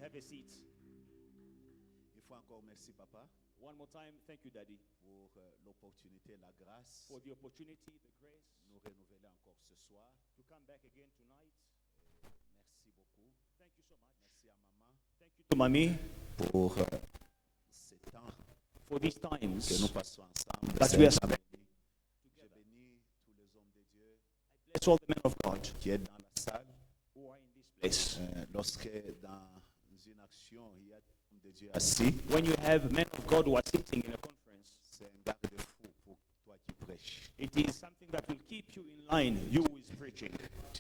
have a seat. Une fois encore, merci, Papa, One more time, thank you, Daddy, pour l'opportunité, la grâce for the opportunity, the grace de nous renouveler encore ce soir. to come back again tonight. Merci beaucoup. Thank you so much. Merci à Maman Thank you to Mommy pour ce temps for these que times. nous passons ensemble. That we are C'est un temps béni. Je together. bénis tous les hommes de Dieu Bless all the men of God qui sont dans la salle. who are in this place. Lorsque dans une action, il y a des hommes de Dieu assis, When you have men of God who are sitting in a conference, c'est un garde-fou pour toi qui prêches. it is something that will keep you in line, you who is preaching. Quand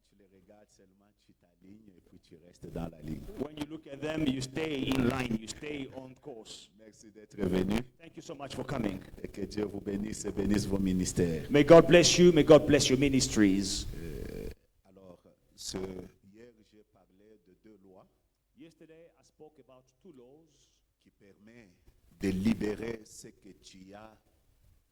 tu les regardes seulement, tu t'alignes et puis tu restes dans la ligne. When you look at them, you stay in line, you stay on course. Merci d'être venu Thank you so much for coming. et que Dieu vous bénisse et bénisse vos ministères. May God bless you, may God bless your ministries. Alors, hier, j'ai parlé de deux lois Yesterday, I spoke about two laws qui permettent de libérer ce que tu as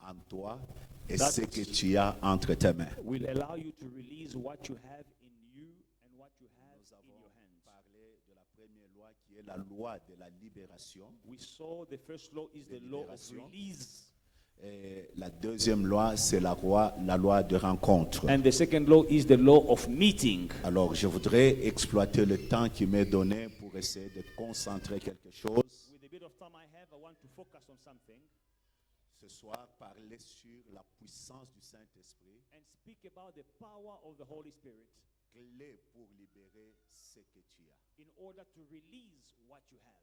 en toi et That- ce que tu as entre tes mains. will allow you to release what you have in you and what you have Nous in avons your hands. parlé de la première loi qui est la loi de la libération. We saw the first law is the law of Libération. release, Et la deuxième loi, c'est la loi de rencontre. and the second law is the law of meeting. Alors, je voudrais exploiter le temps qui m'est donné pour essayer de concentrer quelque chose. With the bit of time I have, I want to focus on something Ce soir, parler sur la puissance du Saint-Esprit, and speak about the power of the Holy Spirit clé pour libérer ce que tu as. in order to release what you have.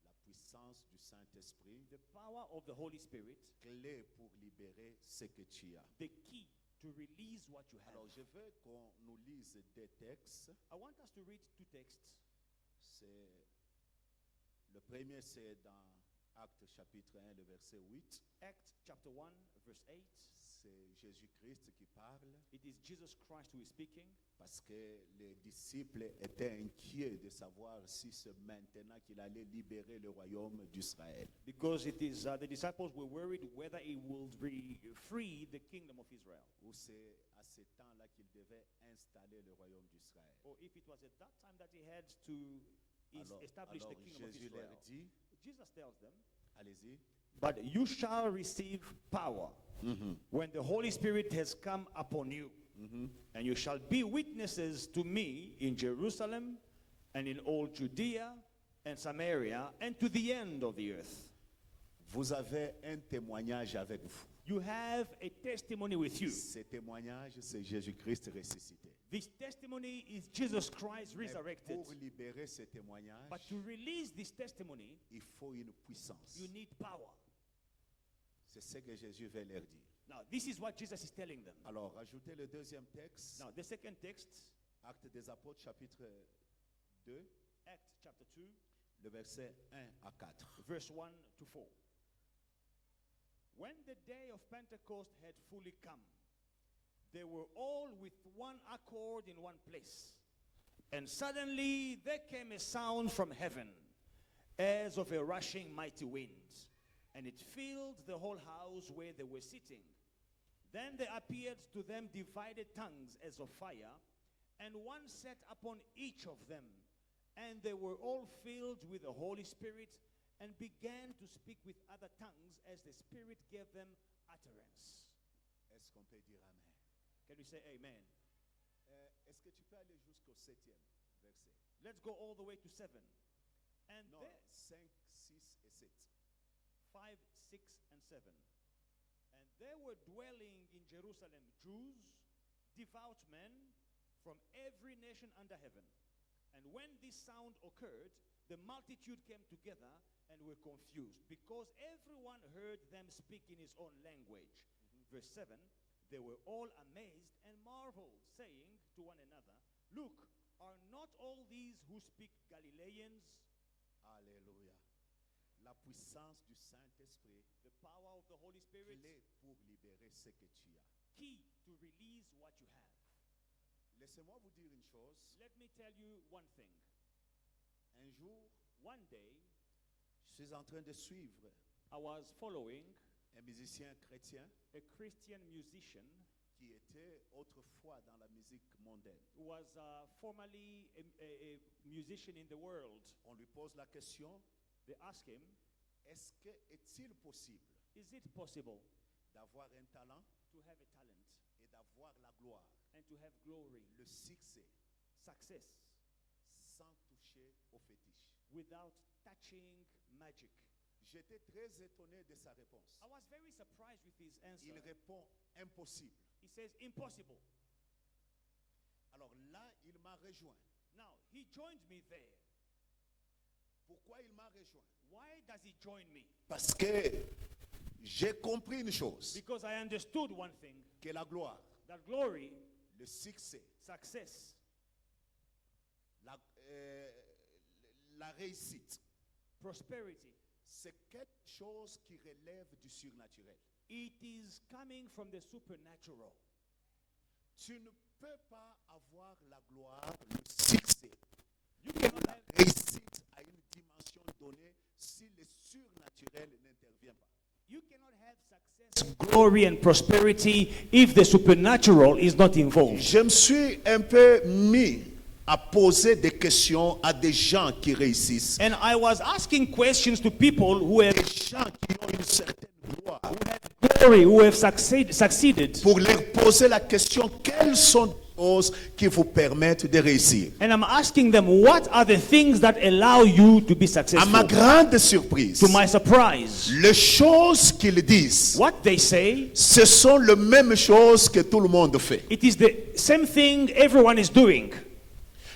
La puissance du Saint-Esprit, The power of the Holy Spirit, clé pour libérer ce que tu as. the key to release what you have. Alors, je veux qu'on nous lise des textes. I want us to read two texts. Le premier, c'est dans Actes chapitre 1, le verset 8. Acts chapter 1, verse 8. C'est Jésus-Christ qui parle It is Jesus Christ who is speaking parce que les disciples étaient inquiets de savoir si c'est maintenant qu'il allait libérer le royaume d'Israël. because it is the disciples were worried whether he would free the kingdom of Israel, Ou c'est à ce temps-là qu'il devait installer le royaume d'Israël. or if it was at that time that he had to establish the kingdom of Jésus Israel. leur dit, Jesus tells them, allez-y. but you shall receive power when the Holy Spirit has come upon you, and you shall be witnesses to me in Jerusalem and in all Judea and Samaria and to the end of the earth. Vous avez un témoignage avec vous. You have a testimony with you. Ce témoignage, c'est Jésus-Christ ressuscité. This testimony is Jesus Christ Mais resurrected. pour libérer ce témoignage, But to release this testimony, il faut une puissance. you need power. C'est ce que Jésus veut leur dire. Now, this is what Jesus is telling them. Alors, ajoutez le deuxième texte, Now, the second text, Actes des Apôtres, chapitre 2, Acts chapter 2, le verset 1 à 4. verse 1 to 4. When the day of Pentecost had fully come, they were all with one accord in one place. And suddenly there came a sound from heaven, as of a rushing mighty wind, and it filled the whole house where they were sitting. Then there appeared to them divided tongues as of fire, and one sat upon each of them. And they were all filled with the Holy Spirit and began to speak with other tongues as the Spirit gave them utterance. Est-ce qu'on peut dire Amen? Can we say amen? Est-ce que tu peux aller jusqu'au 7e verset? Let's go all the way to 7. And Non, there, 5, 6 et 7. 5, 6, and 7. And there were dwelling in Jerusalem Jews, devout men from every nation under heaven. And when this sound occurred, the multitude came together and were confused, because everyone heard them speak in his own language. Verse 7, they were all amazed and marveled, saying to one another, look, are not all these who speak Galileans? Alléluia. La puissance du Saint-Esprit, The power of the Holy Spirit, clé pour libérer ce que tu as. key to release what you have. Laissez-moi vous dire une chose. Let me tell you one thing. Un jour, One day, je suis en train de suivre I was following un musicien chrétien a Christian musician qui était au autrefois dans la musique mondaine. who was formerly a musician in the world. On lui pose la question, They ask him, est-il possible is it possible d'avoir un talent to have a talent et d'avoir la gloire, and to have glory, le succès, success, sans toucher au fétiche? without touching magic? J'étais très étonné de sa réponse. I was very surprised with his answer. Il répond impossible. He says, impossible. Alors là, il m'a rejoint. Now, he joined me there. Pourquoi il m'a rejoint? Why does he join me? Parce que j'ai compris une chose, Because I understood one thing, que la gloire, that glory, le succès, success, la réussite, prosperity, c'est quelque chose qui relève du surnaturel. it is coming from the supernatural. Tu ne peux pas avoir la gloire, le succès, You cannot la have, réussite à une dimension donnée si le surnaturel n'intervient pas. you cannot have success, glory, and prosperity if the supernatural is not involved. Je me suis un peu mis à poser des questions à des gens qui réussissent, And I was asking questions to people who have des gens qui ont une certaine gloire, glory, who have succeeded. pour leur poser la question, quelles sont les choses qui vous permettent de réussir? And I'm asking them, what are the things that allow you to be À ma successful? grande surprise, To my surprise, les choses qu'ils disent, what they say, ce sont les mêmes choses que tout le monde fait. it is the same thing everyone is doing.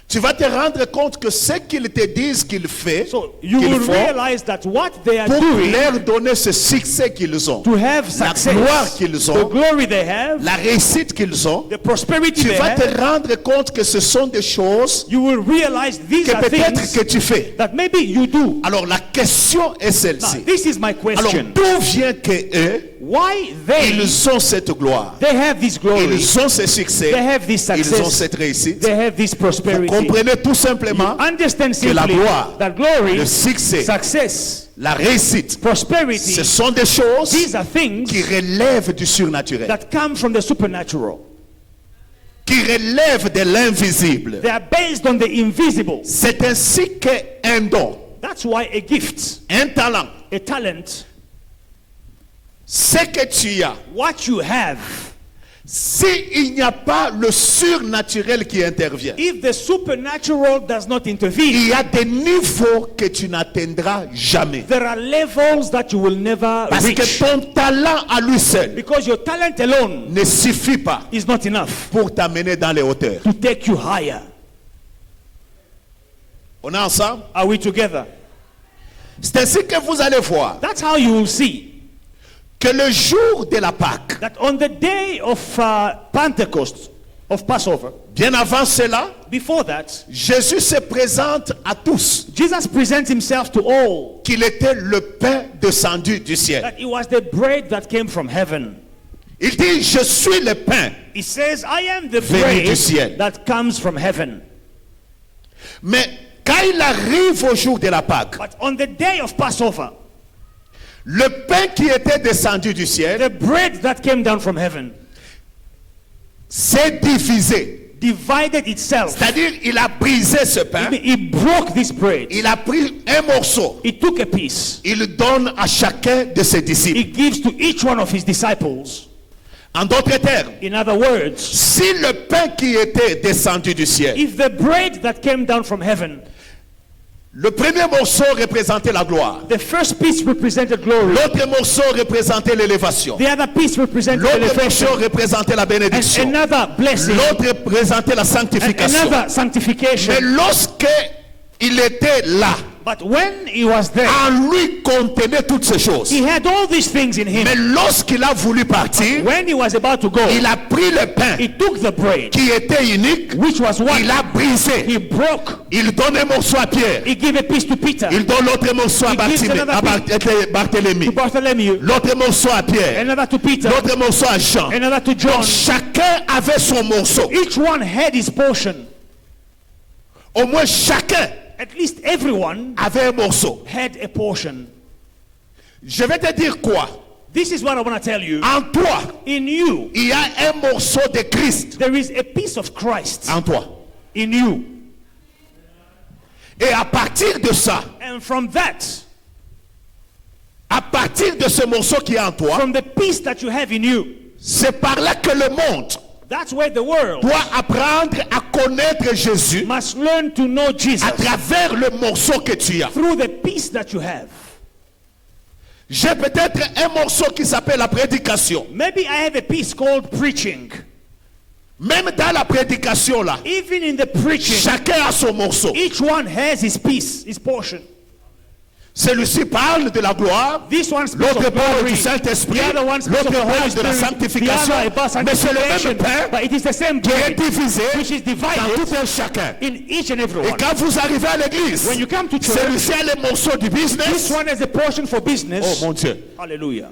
Tu vas te rendre compte que ce qu'ils te disent qu'ils font, So you qu'ils will font realize that what they are pour doing leur donner ce succès qu'ils ont, to have la gloire success, qu'ils the ont, glory they have, la réussite qu'ils ont, the prosperity tu they vas te have, rendre compte que ce sont des choses you will realize these que are peut-être things que tu fais. that maybe you do. Alors la question est Now, celle-ci. this is my Alors question. d'où vient que eux, Why they ils ont cette gloire, they have this glory, ils ont ce succès, they have this ils ont success, cette réussite? they have this Vous prosperity. comprenez tout simplement Understand que la simply gloire, that glory, le succès, success, la réussite, prosperity, ce sont des choses these are things qui relèvent du surnaturel, that come from the supernatural. qui relèvent de l'invisible. They are based on the invisible. C'est ainsi qu'un don, That's why a gift, un talent, a talent, ce que tu as, what you have, s'il n'y a pas le surnaturel qui intervient, if the supernatural does not intervene, il y a des niveaux que tu n'atteindras jamais. there are levels that you will never Parce que reach. ton talent à lui seul Because your talent alone ne suffit pas is not enough pour t'amener dans les hauteurs. to take you higher. On est ensemble? Are we together? C'est ainsi que vous allez voir That's how you will see que le jour de la Pâque, that on the day of Pentecost, of Passover, bien avant cela, before that, Jésus se présente à tous Jesus presents himself to all qu'il était le pain descendu du ciel. that it was the bread that came from heaven. Il dit, je suis le pain. He says, I am the Venu du ciel. bread that comes from heaven. Mais quand il arrive au jour de la Pâque, But on the day of Passover, le pain qui était descendu du ciel the bread that came down from heaven s'est divisé. divided itself. C'est-à-dire, il a brisé ce pain, He broke this bread. il a pris un morceau, He took a piece. il donne à chacun de ses disciples. He gives to each one of his disciples. En d'autres termes, In other words, si le pain qui était descendu du ciel, if the bread that came down from heaven, le premier morceau représentait la gloire, the first piece represented glory, l'autre morceau représentait l'élévation, the other piece represented l'autre morceau elevation, représentait la and bénédiction, another blessing, l'autre représentait la and sanctification. another Mais sanctification. lorsque il était là, But when he was there, en lui contenait toutes ces choses. he had all these things in him. Mais lorsqu'il a voulu partir, When he was about to go, il a pris le pain he took the bread, qui était unique, which was one. il a brisé, He broke. il donne un morceau à Pierre, He gave a piece to Peter, il donne l'autre morceau à He gives another Barthélemy, to Bartholomew, l'autre morceau à Pierre, another to Peter, l'autre morceau à Jean. another to John. Chacun avait son morceau. Each one had his portion. Au moins chacun At least everyone avait un morceau. had a portion. Je vais te dire quoi? This is what I want to tell you. En toi, In you, il y a un morceau de Christ. there is a piece of Christ. En toi. In you. Et à partir de ça, And from that, à partir de ce morceau qui est en toi, from the peace that you have in you, c'est par là que le monde that's where the world doit apprendre à connaître Jésus must learn to know Jesus à travers le morceau que tu as. through the peace that you have. J'ai peut-être un morceau qui s'appelle la prédication. Maybe I have a piece called preaching. Même dans la prédication là, Even in the preaching, chacun a son morceau. each one has his piece, his portion. Celui-ci parle de la gloire, This one speaks l'autre of parle glory, du Saint-Esprit, the other one speaks l'autre of the Holy parle de la Spirit, the sanctification. other about Mais c'est le sanctification. même pain But it is the same qui est bread divisé which is dans divided tout un chacun. in each and every Et one. quand vous arrivez à l'église, When you come to church, celui-ci a les morceaux du this business. one has a portion for Oh business. mon Dieu. Hallelujah.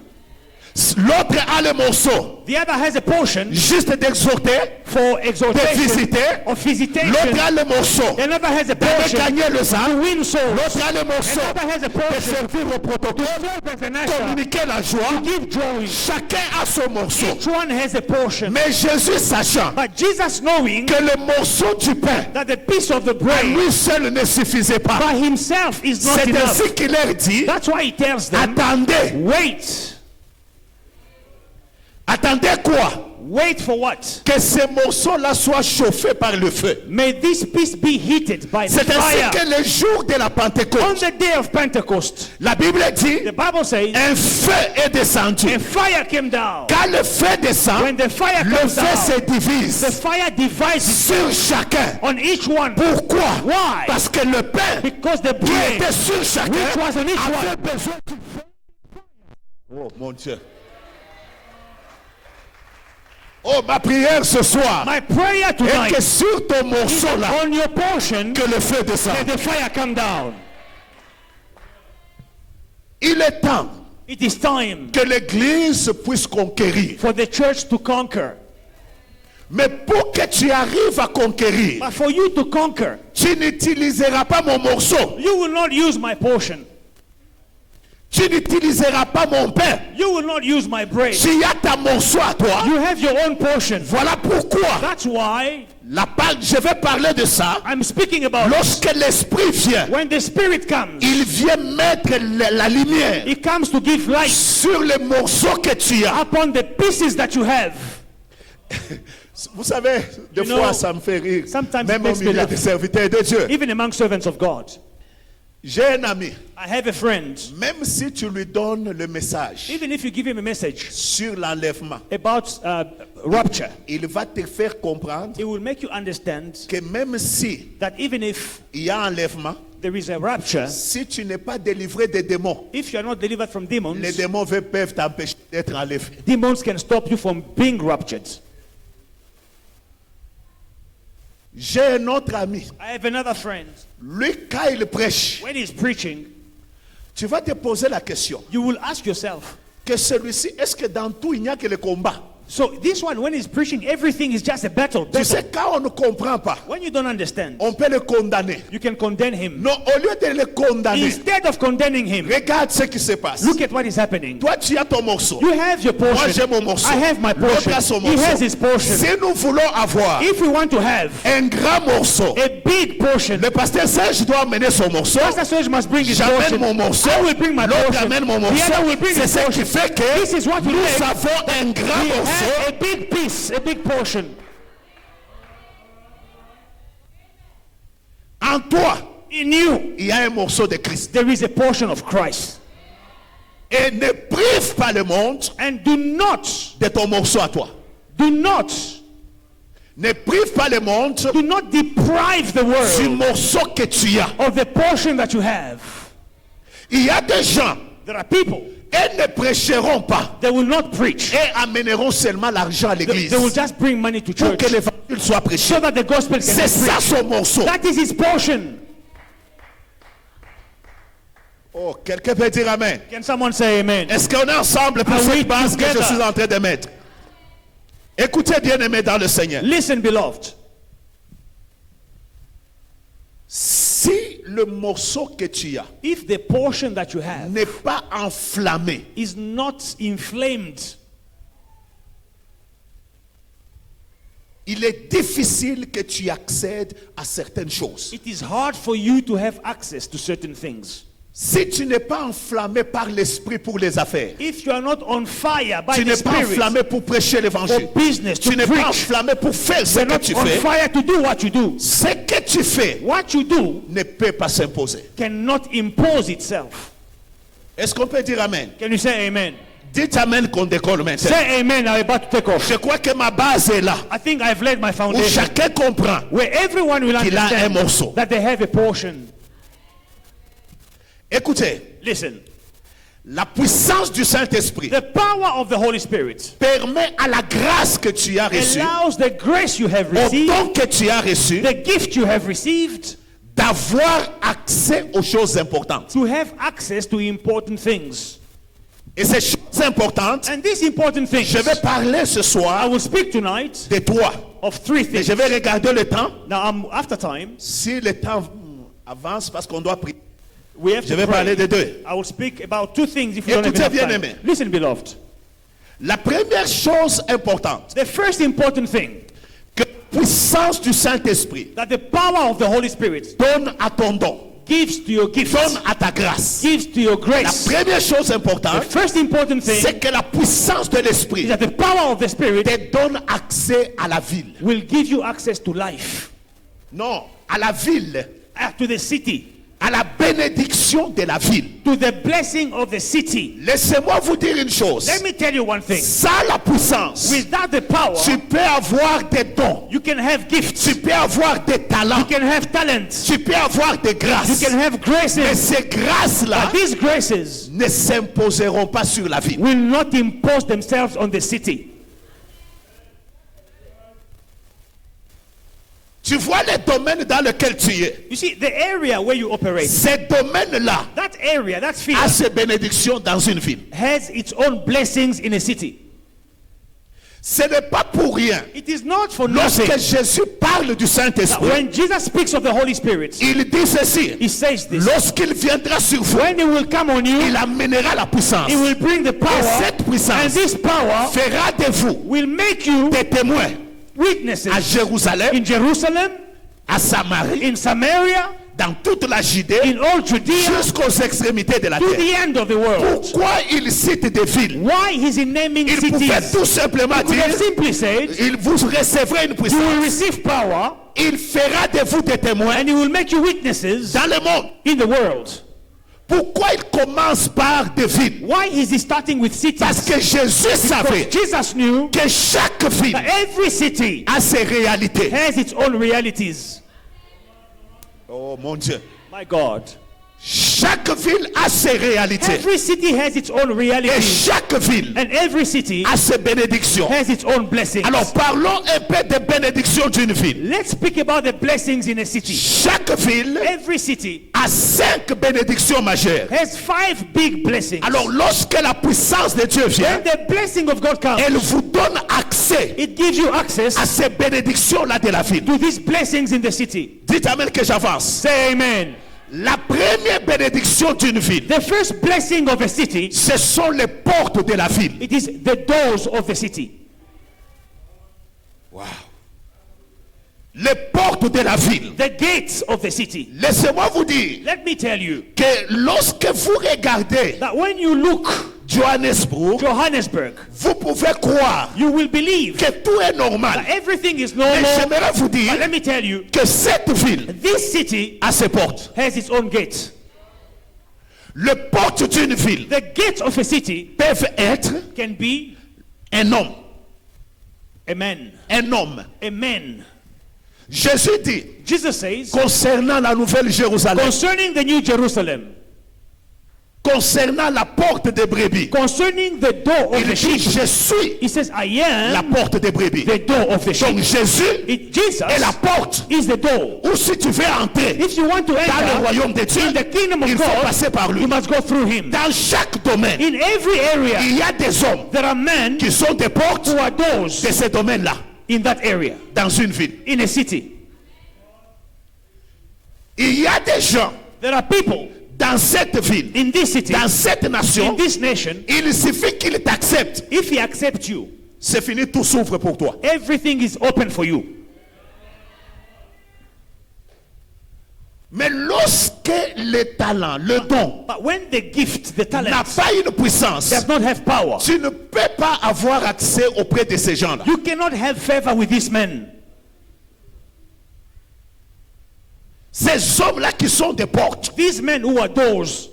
L'autre a les morceaux The other has a portion juste d'exhorter, for de exhortation, visiter. of visitation. L'autre a les morceaux Another has a de portion gagner le to sang. win souls. L'autre a les morceaux Another has a de portion servir au protocole, to serve as an usher, communiquer la joie. give joy. Chacun a son morceau. Each one has a portion. Mais Jésus sachant But Jesus knowing que le morceau du pain that the piece of the à bread lui seul ne suffisait pas. by himself is not C'est enough. ainsi qu'il leur dit, That's why he tells them, attendez. wait. Attendez quoi? Wait for what? Que ces morceaux-là soient chauffés par le feu. May this piece be heated by the C'est ainsi fire. que le jour de la On Pentecôte, the day of Pentecost, la Bible dit, the Bible says, un feu est descendu. a fire came down. Quand le feu descend, When the fire le comes feu down, se the divise fire divides sur chacun. on each one. Pourquoi? Why? Parce que le pain Because the qui était bread sur chacun which was on each avait one besoin du feu. Oh mon Dieu. Oh, ma prière ce soir My prayer est tonight que sur ton is morceau là, on your portion que le feu descende. let the fire come down. Il est temps It is time que l'Église puisse conquérir. for the church to conquer. Mais pour que tu arrives à conquérir, But for you to conquer, tu n'utiliseras pas mon morceau. you will not use my portion. Tu n'utiliseras pas mon pain. You will not use my bread. Tu as ta morceau à toi. You have your own portion. Voilà pourquoi That's why je vais parler de ça. I'm speaking about Lorsque l'Esprit vient, when the Spirit comes. il vient mettre la lumière It comes to give light sur les morceaux que tu as. upon the pieces that you have. Vous savez, des You fois know, ça me fait rire, sometimes même it au makes me milieu laugh. des serviteurs de Dieu. Even among servants of God. J'ai un ami, I have a friend. même si tu lui donnes le message Even if you give him a message sur l'enlèvement, about rapture, il va te faire comprendre it will make you understand que même si that even if il y a enlèvement, there is a rapture, si tu n'es pas délivré des démons, if you are not delivered from demons, les démons peuvent t'empêcher d'être enlevé. demons can stop you from being raptured. J'ai un autre ami. I have another friend. Lui, quand il prêche, When he's preaching, tu vas te poser la question. you will ask yourself, Que celui-ci, est-ce que dans tout il n'y a que le combat? so this one, when he's preaching, everything is just a battle. Tu sais, quand on ne comprend pas, When you don't understand, on peut le condamner. you can condemn him. Non, au lieu de le condamner, Instead of condemning him, regarde ce qui se passe. look at what is happening. Toi, tu as ton morceau. You have your Moi, portion. j'ai mon morceau. I have my portion. L'autre a son He has morceau. his portion. Si nous voulons avoir If we want to have un grand morceau, a big portion, le pasteur Serge doit amener son morceau. Pastor Serge must bring his J'amène portion. mon morceau. I will bring my L'autre portion. amène mon The morceau. other will bring C'est his ce qui portion. fait que This is what we nous make. avons un grand We morceau. have a big piece, a big portion. En toi, In you, il y a un morceau de Christ. there is a portion of Christ. Et ne prive pas le monde And do not, de ton morceau à toi. do not, Ne prive pas le monde do not deprive the du world morceau que tu as. of the portion that you have. Il y a des gens, There are people, ils ne prêcheront pas they will not preach. et amèneront seulement l'argent à They l'église will just bring money to pour church que l'évangile soit prêché. so that the gospel can C'est be ça preached. son morceau. That is his portion. Oh, quelqu'un peut dire amen. Can someone say amen? Est-ce qu'on est ensemble pour Are we cette base que je together? suis en train de mettre? Écoutez bien aimé dans le Seigneur. Listen, beloved. Si le morceau que tu as if the portion that you have n'est pas enflammé, is not inflamed, il est difficile que tu accèdes à certaines choses. it is hard for you to have access to certain things. Si tu n'es pas enflammé par l'esprit pour les affaires, If you are not on fire by tu the n'es pas Spirit enflammé pour prêcher l'évangile, for business, to tu n'es pas preach, enflammé pour faire ce you're que not tu on fais, fire to do what you do. ce que tu fais What you do ne peut pas s'imposer. cannot impose itself. Est-ce qu'on peut dire Amen? Can you say amen? Dites Amen qu'on décolle maintenant. Say amen, I'm about to take off. Je crois que ma base est là, I think I've laid my où foundation, chacun comprend where everyone will qu'il a un understand morceau. that they have a portion. Écoutez, Listen, la puissance du Saint-Esprit the power of the Holy Spirit permet à la grâce que tu as reçue, allows the grace you have au received, don que tu as reçu, the gift you have received, d'avoir accès aux choses importantes. to have access to important things. Et ces choses importantes, And these important things, je vais parler ce I soir will speak tonight de toi. of three Mais things. je vais regarder le temps. Now, after time, Si le temps avance parce qu'on doit prier, we have je to vais parler de pray. deux. I will speak about two things if you don't have Écoutez enough bien, time. aimé. Listen, beloved. La première chose importante, The first important thing que la puissance du Saint-Esprit that the power of the Holy Spirit donne à ton don, gives to your gifts, donne à ta grâce. gives to your La grace. première chose The importante, first important thing c'est que la puissance de is l'Esprit that the power of the Spirit te donne accès à la ville. will give you access to life, Non, à la ville, to the city, à la bénédiction de la ville. to the blessing of the city. Laissez-moi vous dire une chose. Let me tell you one thing. Sans la puissance, Without the power, tu peux avoir des dons, you can have gifts, tu peux avoir des talents, you can have talents, tu peux avoir des you grâces. can have Mais graces. ces grâces-là But these graces ne s'imposeront pas sur la ville. will not impose themselves on the city. Tu vois les domaines dans lesquels tu es. You see, the area where you operate, Ces domaines-là that area, that sphere, ont ses bénédictions dans une ville. has its own blessings in a city. Ce n'est pas pour rien. It is not for nothing Lorsque Jésus parle du that Saint-Esprit, when Jesus speaks of the Holy Spirit, il dit ceci. he says this. Lorsqu'il viendra sur vous, When he will come on you, il amènera la puissance. he will bring the Et power, cette and puissance this power fera de vous will make you des témoins à witnesses Jérusalem, in Jerusalem, à Samarie, in Samaria, dans toute la Judée, in all Judea, jusqu'aux extrémités de la to terre. the end of the world. Pourquoi il cite des villes? Why is he naming Il pouvait cities? tout simplement He could have dire, simply said, il vous recevra une you will puissance. receive power, Il fera de vous des témoins and he will make you witnesses dans le monde. in the world. Pourquoi il commence par des villes? Why is he starting with cities? Parce que Jésus savait Because Jesus knew que chaque ville that every city a ses réalités. has its own realities. Oh mon Dieu. My God. Chaque ville a ses réalités. Every city has its own Et realities. chaque ville And every city a ses bénédictions. has its own blessings. Alors parlons un peu des bénédictions d'une ville. Let's speak about the blessings in a city. Chaque ville Every city a 5 bénédictions majeures. has 5 big blessings. Alors lorsque la puissance de Dieu vient, When the blessing of God comes, elle vous donne accès it gives you access à ces bénédictions-là de la ville. to these blessings in the city. Dites Amen que j'avance. Say amen. La première bénédiction d'une ville, The first blessing of a city, ce sont les portes de la ville. it is the doors of the city. Les portes de la ville. The gates of the city. Laissez-moi vous dire Let me tell you que lorsque vous regardez that when you look Johannesburg, Johannesburg, vous pouvez croire you will believe que tout est normal. that everything is Mais normal. j'aimerais vous But dire let me tell you, que cette ville this city a ses portes. has its own gates. Les portes d'une ville The gates of a city peuvent être can be un homme. a man. Un homme. A man. Jésus dit, Jesus says, concernant la nouvelle Jérusalem, concerning the new Jerusalem, concernant la porte des brebis, concerning the door of il the dit, sheep, je suis he says, I la am porte des brebis. the door of the Donc sheep. Jésus Jesus est la porte. is the door. Ou si tu veux entrer If you want to dans le enter royaume de Dieu, in the kingdom of il faut God, passer par lui. you must go through him. Dans chaque domaine, In every area, il y a des hommes there are men qui sont des portes who are de doors ces domaines-là, in that area, dans une ville. in a city. Il y a des gens There are people dans cette ville, in this city, dans cette in nation, this nation. il suffit qu'ils t'acceptent. If he accepts you, C'est fini, tout s'ouvre pour toi. everything is open for you. Mais lorsque le talent, le don, But when the gift, the n'a talent, pas une puissance, does not have power, tu ne peux pas avoir accès auprès de ces gens-là. you cannot have favor with these men. Ces hommes-là qui sont des portes. These men who are doors.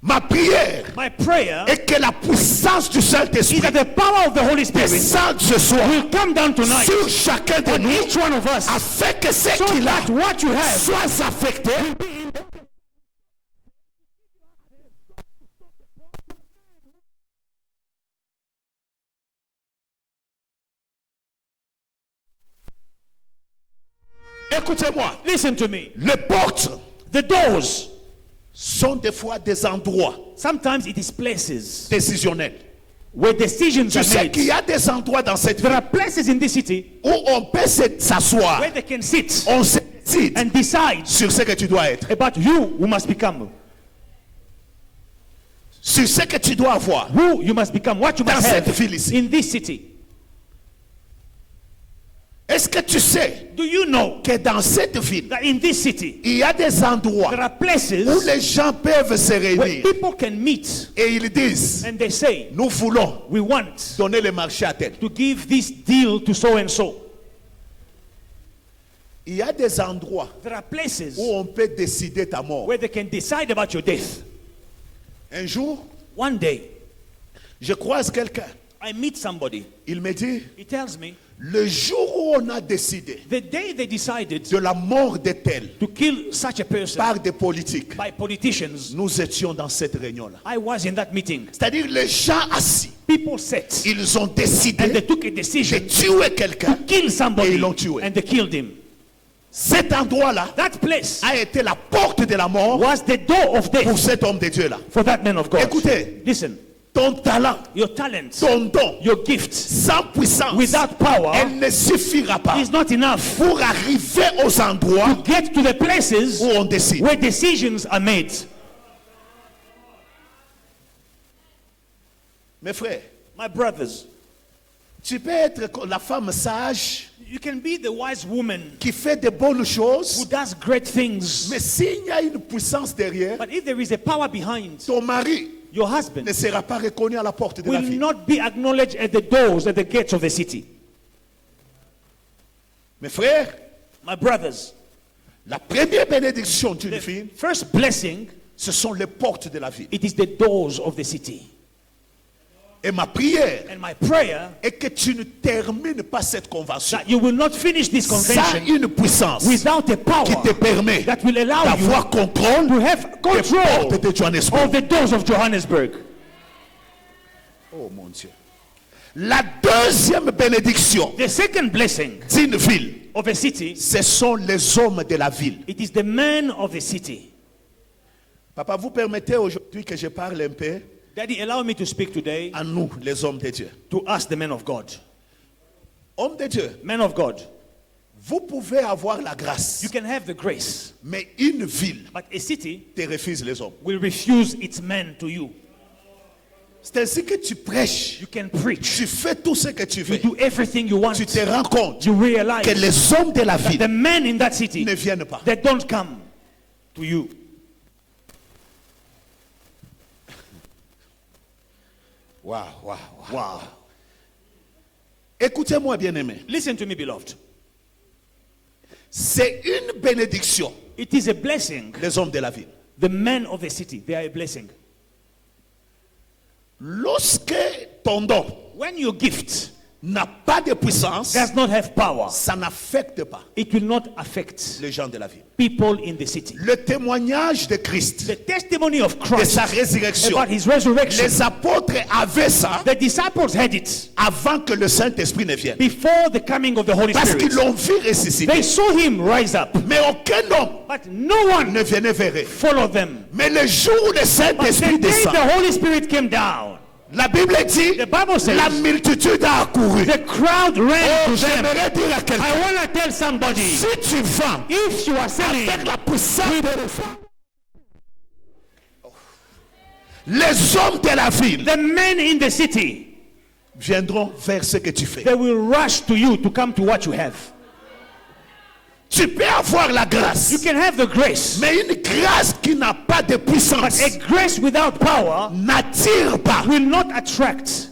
Ma prière My prayer est que la puissance du is Saint-Esprit that the power of the Holy Spirit descende ce soir will come down tonight sur chacun de on nous, each one of us, afin que ce so qu'il a that what you have soit affecté. Écoutez-moi, Listen to me. les portes The doors, sont des fois des endroits sometimes it is places décisionnels. where decisions Tu are sais qu'il y made. a des endroits dans cette There ville are places in this city où on peut s'asseoir, where they can sit on se décide and decide sur ce que tu dois être, about you who must become. sur ce que tu dois avoir. Who you must become, what you Dans must cette have ville ici. in this city. Est-ce que tu sais Do you know que dans cette ville, that in this city il y a des endroits there are où places les gens peuvent se where réunir people can meet et ils disent, and they say, nous voulons we want donner le marché à tel. to give this deal to so and so. Il y a des endroits There are places où on peut décider ta mort. where they can decide about your death. Un jour, One day, je croise quelqu'un. I meet somebody. Il me dit, He tells me, le jour où on a décidé the day they decided de la mort de tel to kill such a person par des politiques, by politicians, nous étions dans cette réunion-là. I was in that meeting. C'est-à-dire les gens assis, People sat ils ont and they décidé took a de decision tuer quelqu'un. to kill somebody Et ils l'ont tué. and they killed him. Cet endroit-là That place a été la porte de la mort was the door of pour death cet homme de Dieu-là. for that man of God. Écoutez, Listen, ton talent, your talent, ton don, your gift, sans puissance, without power, elle ne suffira pas is not enough pour arriver aux endroits to get to the places où on décide. where decisions are made. Mes frères, My brothers, tu peux être la femme sage you can be the wise woman qui fait de bonnes who choses, does great things, mais s'il y a une puissance derrière, but if there is a power behind, ton mari your husband ne sera pas reconnu à la porte de la will ville. not be acknowledged at the doors, at the gates of the city. Mes frères, My brothers, la première bénédiction d'une the ville, first blessing, ce sont les portes de la ville. it is the doors of the city. Et ma prière And my prayer est que tu ne termines pas cette convention that you will not finish this sans convention une puissance without a qui power te permet that will allow you d'avoir contrôle to have des control portes de Johannesburg. of the doors of Johannesburg. Oh mon Dieu. La deuxième bénédiction The second blessing d'une ville, of a city, ce sont les hommes de la ville. it is the men of the city. Papa, vous permettez aujourd'hui que je parle un peu Daddy, allow me to speak today à nous, les hommes de Dieu. to us, the men of God. Hommes de Dieu, Men of God, vous pouvez avoir la grâce, you can have the grace, mais une ville but a city te refuse les hommes. will refuse its men to you. C'est ainsi que tu prêches, You can preach, tu fais tout ce que tu you veux. do everything you want. Tu te rends compte You realize que les hommes de la that ville the men in that city, ne viennent pas. they don't come to you. Waouh, waouh, waouh. Wow. Écoutez-moi, bien-aimé. Listen to me, beloved. C'est une bénédiction, It is a blessing. les hommes de la ville. The men of the city, they are a blessing. Lorsque ton don When your gift n'a pas de puissance, does not have power, ça n'affecte pas it will not affect les gens de la ville. people in the city. Le témoignage de Christ, The testimony of de Christ sa résurrection, about his resurrection, les apôtres avaient ça the disciples had it avant que le Saint-Esprit ne vienne. before the coming of the Holy Parce Spirit. qu'ils l'ont vu ressusciter. They saw him rise up, Mais aucun homme but no one ne venait vers eux. followed them. Mais le jour où le But Saint-Esprit the day descend, the Holy Spirit came down, La Bible dit, The Bible says, la multitude a accouru. the crowd ran Oh, to them. j'aimerais dire à I quelqu'un, want to tell somebody, si tu vends if you are selling avec la puissance de l'enfant, les hommes de la ville the men in the city, viendront vers ce que tu fais. they will rush to you to come to what you have. Tu peux avoir la grâce, You can have the grace, mais une grâce qui n'a pas de but puissance a grace without power n'attire pas. will not attract.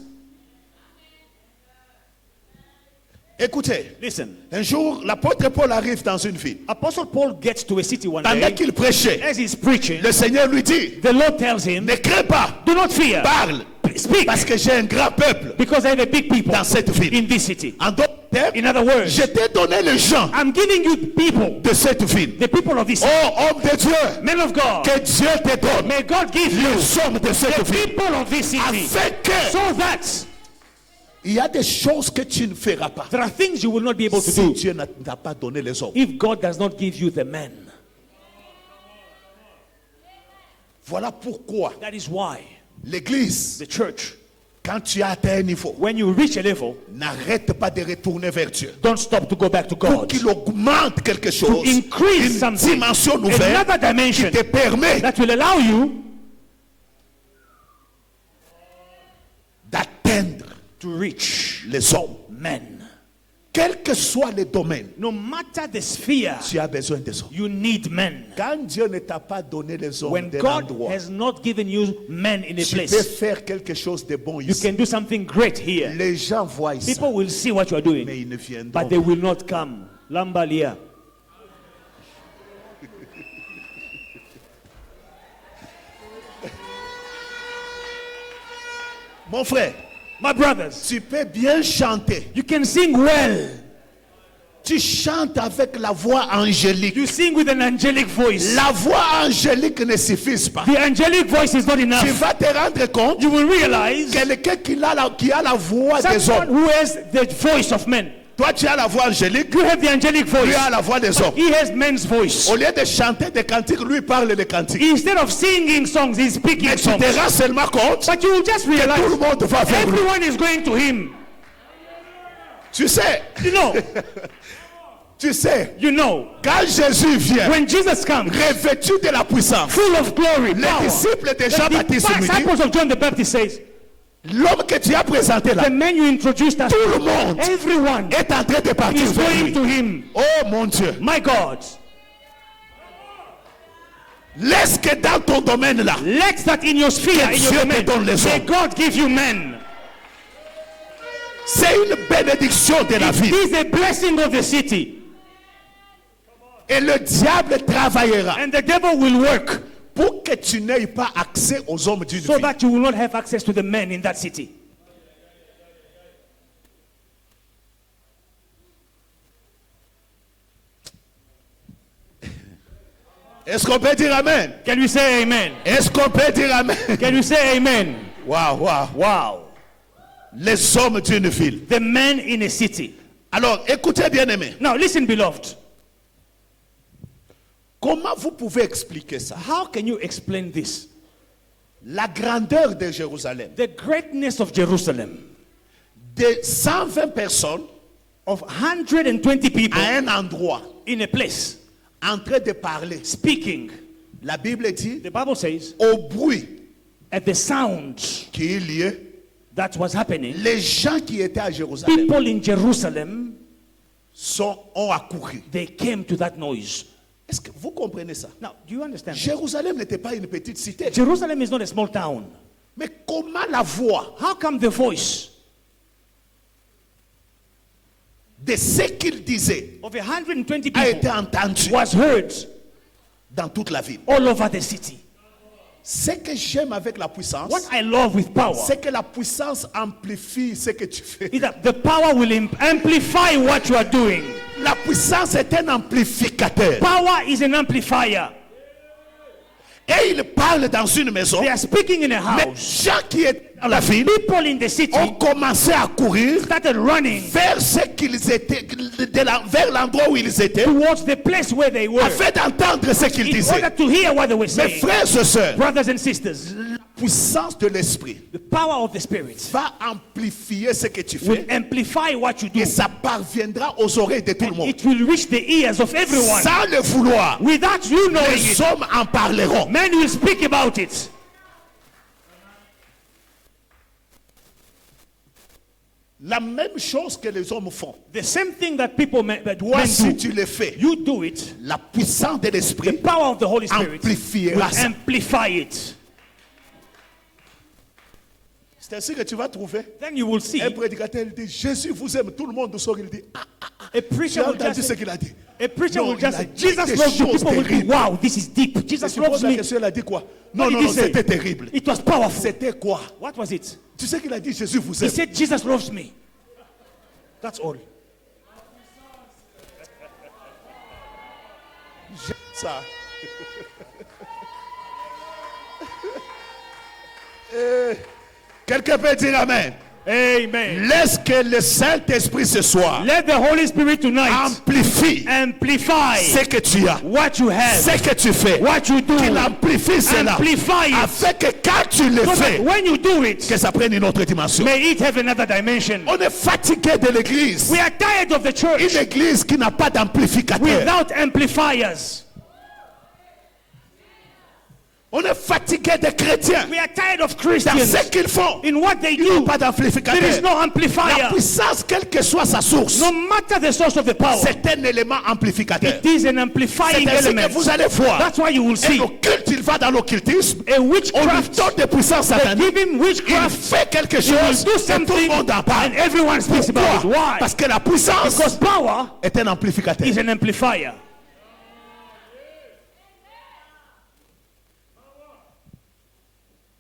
Écoutez, Listen, un jour, l'apôtre Paul arrive dans une ville. Apostle Paul gets to a city one Pendant day. qu'il prêchait, As he's preaching, le Seigneur lui dit, the Lord tells him, ne crains pas, do not fear, parle, speak, parce que j'ai un grand peuple because I have a big people dans cette ville. in this city. En d'autres termes, In other words, je t'ai donné les gens I'm giving you people, de cette ville. the people of this city, Oh, homme de Dieu, men of God. que Dieu te donne May God give you les hommes de cette the ville. people of this city, Afin que so that il y a des choses que tu ne feras pas there are things you will not be able to si do Dieu n'a pas donné les hommes. if God does not give you the men. Voilà pourquoi That is why l'Église, the church, quand tu as atteint un niveau, when you reach a level, n'arrête pas de retourner vers Dieu. don't stop to go back to Pour God. qu'il augmente quelque chose, To increase une something, dimension nouvelle another dimension qui te permet that will allow you d'atteindre to reach les hommes. men. Quel que soit le domaine, No matter the sphere, tu as besoin des hommes. you need men. Quand Dieu ne t'a pas donné les hommes When d'un God endroit, has not given you men in a tu peux place, faire quelque chose de bon you ici. can do something great here. Les gens voient ça, People will see what you are mais doing, ils ne viendront but they pas. will not come. Lambalia. Mon frère, My brothers, tu peux bien chanter. you can sing well. Tu chantes avec la voix angélique. You sing with an angelic voice. La voix angélique ne suffit pas. The angelic voice is not Tu enough. vas te rendre compte, You will realize quelqu'un qui a la voix des someone hommes. who has the voice of men. Toi, tu as la voix angélique, You have the angelic lui voice. a la voix des hommes. He has men's voice. Au lieu de chanter des cantiques, lui parle des cantiques. Instead of singing songs, he's speaking Mais tu songs. te rends seulement compte But you will just que tout le realize monde va vers lui. everyone is going to him. Tu sais, You know, tu sais, you know. quand Jésus vient, When Jesus comes, revêtu de la puissance, full of glory, les power, disciples de the Jean-Baptiste lui disent, disciples of John the Baptist says, l'homme que tu as présenté là, the man you introduced us tout le to, monde everyone est en train de partir is vers going lui. to him. Oh mon Dieu, My God, laisse que dans ton domaine là, let that in your sphere, in Dieu your te donne les domain, may hommes. God give you men. C'est une bénédiction de la It vie. is a blessing of the city. Et le diable travaillera And the devil will work pour que tu n'aies pas accès aux hommes d'une so vie. that you will not have access to the men in that city. Est-ce qu'on peut dire Amen? Can you say amen? Est-ce qu'on peut dire Amen? Can you say amen? Waouh, waouh. Wow. Les hommes d'une ville. The men in a city. Alors, écoutez bien aimé. Now listen, beloved. Comment vous pouvez expliquer ça? How can you explain this? La grandeur de Jérusalem. The greatness of Jerusalem. De 120 personnes Of 120 people à un endroit in a place en train de parler. speaking. La Bible dit, The Bible says, au bruit at the sound qui est lié, that was happening, les gens qui étaient à Jérusalem people in Jerusalem, ont accouru. they came to that noise. Est-ce que vous comprenez ça? Now, do you understand? Jérusalem n'était pas une petite cité. Jerusalem is not a small town. Mais comment la voix How come the voice de ce qu'il disait of 120 a été people entendue was heard dans toute la ville? all over the city? Ce que j'aime avec la puissance, What I love with power c'est que la puissance amplifie ce que tu fais. is that the power will amplify what you are doing. La puissance est un amplificateur. Power is an amplifier. Et il parle dans une maison. They are speaking in a Mais house. gens qui étaient dans la ville People in the city ont commencé à courir started running vers ce qu'ils étaient, vers l'endroit où ils étaient, towards the place where they were afin d'entendre ce qu'ils in disaient. order to hear what they were Mes saying. frères et sœurs, Brothers and sisters, la puissance de l'esprit the power of the Spirit va amplifier ce que tu will fais amplify what you do. et ça parviendra aux oreilles de tout le And monde. it will reach the ears of everyone. Sans le vouloir, Without you knowing les it, hommes en parleront. men will speak about it. La même chose que les hommes font. The same thing that people that Toi, men si do, tu le fais, you do it. la puissance de The l'esprit power of the Holy Spirit will amplifiera ça. amplify it. C'est ainsi que tu vas trouver Then you will see un prédicateur, il dit Jésus vous aime, tout le monde sort, il dit ah, a tu preacher as will entendu just ce say, qu'il a dit. a preacher Non, will il a just say, dit Jesus des loves you. choses People will think, terribles. wow, this is deep. Et Jesus tu poses loves la me. question, il a dit quoi? What Non, did non, he non, say? c'était terrible. It was powerful. C'était quoi? What was it? Tu sais qu'il a dit Jésus vous He aime. said, Jesus loves me. That's all. J'aime ça. Quelqu'un peut dire Amen. Amen. Laisse que le Saint-Esprit ce soir Let the Holy Spirit tonight amplifie amplify ce que tu as, what you have, ce que tu fais. what you do. Qu'il amplifie cela. Amplify it. Afin que quand tu le So that fais, when you do it, que ça prenne une autre dimension. may it have another dimension. On est fatigué de l'église. We are tired of the church Une église qui n'a pas d'amplificateur. without amplifiers. On est fatigué des chrétiens. We are tired of Dans Christians ce qu'ils font, in what they ils n'ont do. pas There is d'amplificateur. no La amplifier. puissance, quelle que soit sa source, No matter the source of the power, c'est un élément amplificateur. it is an C'est amplifying ainsi element. que vous allez voir. That's why you will Et see l'occulte, il va dans l'occultisme. a On lui witchcraft. donne des puissances They sataniques. give him Il witchcraft. fait quelque He will chose do et tout le something monde en parle. and everyone speaks about it. Pourquoi? Why? Parce que la puissance Because power est un amplificateur. is an amplifier.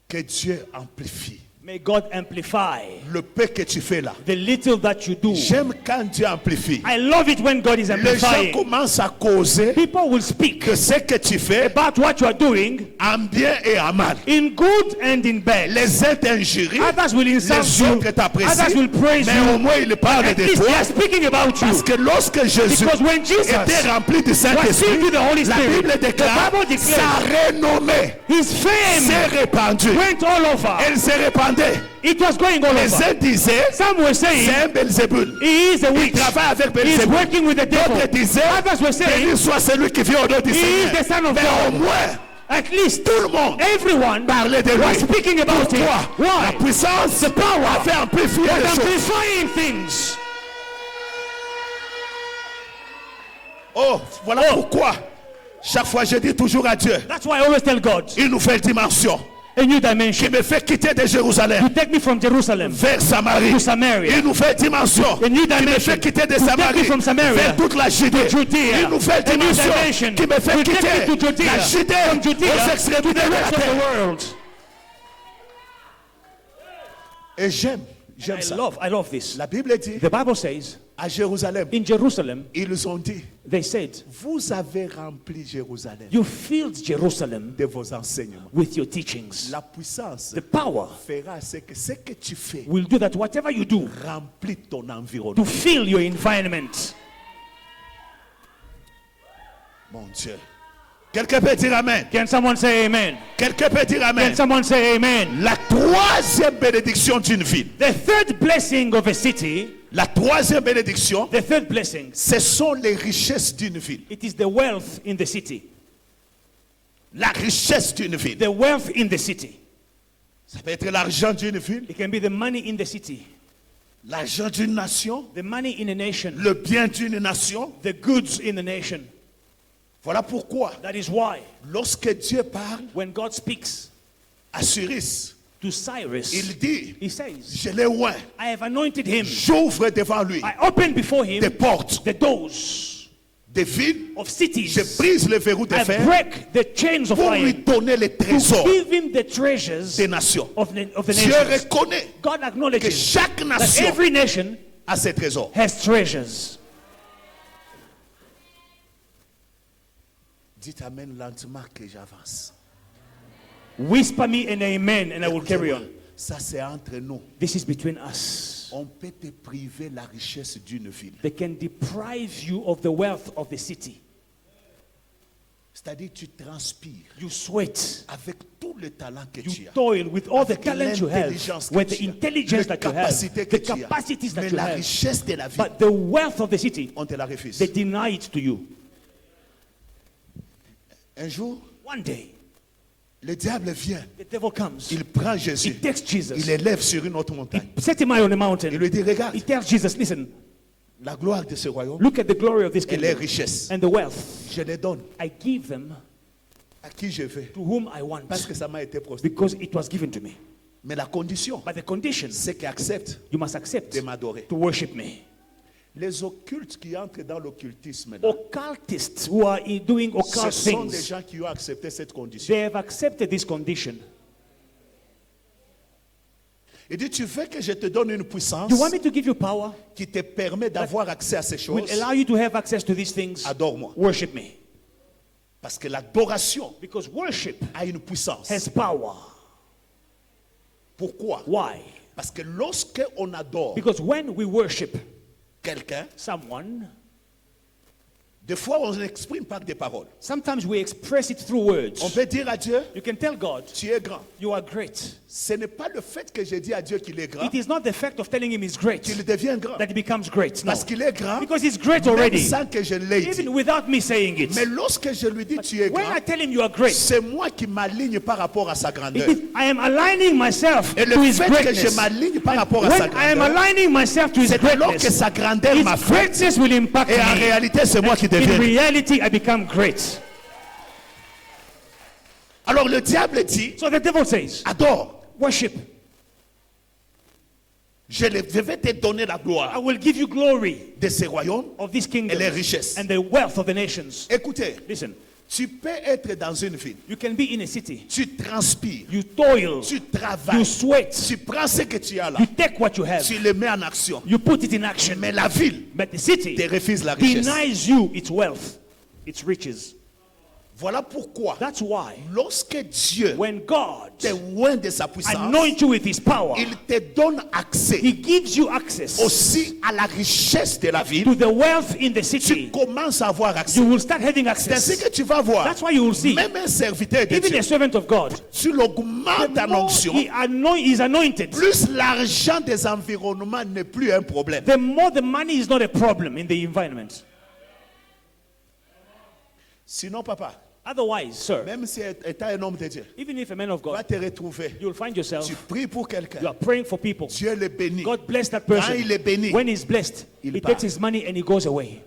Que Dieu amplifie. May God amplify Le peu que tu fais là. the little that you do. J'aime quand Dieu amplifie. I love it when God is Les gens amplifying. commencent à causer People will speak que ce que tu fais, about what you are doing en bien et en mal. in good and in bad. Les uns t'injurient, Others will insult les you. autres t'apprécient, Others will praise mais you. au moins ils parlent At de least they toi. are speaking about Parce you. que lorsque Jésus Because when Jesus était rempli du was Saint-Esprit, filled with the Holy la Spirit, Bible the déclare Bible sa declares renommée his s'est fame répandue. went all over. Elle s'est répandue. It was going all Les over. uns disaient, Some were c'est saying un Belzébul. he is a Il witch. travaille avec He is Belzébul. working with the devil. D'autres disaient, Others were saying béni soit celui qui vient au nom du he is Seigneur. the son of Mais au God. moins, At least tout le monde everyone parlait de was lui. speaking about Pourquoi? it. Why? La puissance a fait amplifier Was les choses. amplifying things. Oh, voilà pourquoi. Chaque fois, je dis toujours à Dieu, That's why I always tell God, une nouvelle dimension a new qui dimension. me fait quitter de Jérusalem You take me from Jerusalem vers Samarie. to Samaria. Une nouvelle dimension A new qui me dimension. fait quitter de To take Samarie me from Samaria vers toute la Judée. to Judea. Une nouvelle A new dimension dimension. qui me fait To take quitter me to Judea. la Judée From Judea aux to extrémités the de la rest of the terre. world. Et j'aime I ça. love this. La Bible dit, The Bible says, à Jérusalem, in Jerusalem, ils ont dit, they said, vous avez rempli Jérusalem you filled Jerusalem de vos enseignements. with your teachings. La puissance The power fera ce que tu fais will do that whatever you do remplit ton environnement. to fill your environment. Mon Dieu. Quelqu'un peut dire Amen. Can someone say amen? Quelqu'un peut dire Amen. Can someone say amen? La troisième bénédiction d'une ville. The third blessing of a city, La troisième bénédiction, the third blessing, ce sont les richesses d'une ville. it is the wealth in the city. La richesse d'une ville. The wealth in the city. Ça peut être l'argent d'une ville, It can be the money in the city, l'argent d'une nation, the money in a nation, le bien d'une nation. the goods in the nation. Voilà pourquoi, That is why lorsque Dieu parle when God speaks à Cyrus, to Cyrus, il dit, he says, je l'ai oint, I have anointed him. j'ouvre devant lui I open before him des portes, the doors des villes, of je cities. brise le verrou de I fer break the chains of pour lui iron donner les to trésors give him the treasures des nations. of the Dieu nations. reconnaît God que acknowledges chaque that nation every nation a ses trésors. has treasures. Dites Amen lentement que j'avance. Whisper me an amen and I will carry on. Ça, c'est entre nous. This is between us. On peut te priver la richesse d'une ville. They can deprive you of the wealth of the city. C'est-à-dire tu transpires You sweat. avec tout le talent que tu You as. toil with all the Avec talent you have, l'intelligence que with tu the as, intelligence les that you have, capacités que the tu as. capacities that Mais you la have. richesse de la vie, But the wealth of the city, on te la refuse. they deny it to you. Un jour, One day, le diable vient, the devil comes. il prend He Jésus, takes Jesus. il l'élève sur une autre montagne. Set him high on a Il mountain. lui dit, regarde, He tells Jesus, listen, la gloire de ce royaume look at the glory of this et les kingdom richesses. and the wealth. Je les donne I give them à qui je veux, to whom I want parce que ça m'a été prostitué. because it was given to me. Mais la condition, But the condition, c'est qu'il accepte you must accept de m'adorer. to worship me. Les occultes qui entrent dans l'occultisme, là, Occultists who are doing ce occult sont des things, gens qui ont accepté cette condition. they have accepted this condition. Il dit, tu veux que je te donne une puissance You want me to give you power? qui te permet d'avoir accès à ces Will choses? allow you to have access to these things? Adore-moi. Worship me. Parce que l'adoration Because worship a une puissance. has power. Pourquoi? Why? Parce que lorsque on adore Because when we worship quelqu'un, someone, des fois on l'exprime par des paroles. sometimes we express it through words. On peut dire à Dieu, You can tell God, tu es grand. you are great. Ce n'est pas le fait que j'ai dit à Dieu qu'il est grand It is not the fact of telling him he's great qu'il devient grand. that he becomes great. No. Parce qu'il est grand, Because he's great même already. sans que je l'ai dit. Even without me saying it. Mais lorsque je lui dis tu es When grand, I tell him you are great, c'est moi qui m'aligne par rapport à sa grandeur. I am aligning myself Et le to his fait que je greatness. m'aligne par rapport à sa When I am grandeur, aligning myself to his c'est alors que greatness, sa grandeur his m'affecte. greatness will impact Et en me. réalité, c'est moi qui In deviens. reality, I become great. Alors le diable dit, So the devil says, adore. worship. Je vais te donner la I gloire will give you glory de ces royaumes. of this Et kingdom les richesses. and the wealth of the nations. Écoutez, Listen, tu peux être dans une ville, you can be in a city. tu transpires, You toil. tu You travailles, sweat. tu prends ce que tu as là, You take what you have. tu le mets en action. You put it in action. Mais la ville But the city te refuse la richesse. denies you its wealth, its riches. Voilà pourquoi, That's why lorsque Dieu when God te oint de sa puissance, anoints you with his power, il te donne accès he gives you access aussi à la richesse de la ville. to the wealth in the Tu city. commences à avoir accès. You will start having C'est ainsi access. que tu vas voir, That's why you will see, même un serviteur de even Dieu, a servant of God, tu l'augmentes the en more onction, he is anointed, plus l'argent des environnements n'est plus un problème. the more the money is not a problem in the environment. Sinon, papa, Otherwise, sir, même si étant un homme de Dieu, even if a man of tu vas God, te retrouver, you'll find yourself, tu pries pour you quelqu'un, are praying for people. Dieu le bénit. God bless that Quand person. il est béni, When he's blessed, il he part. takes his money and he goes away.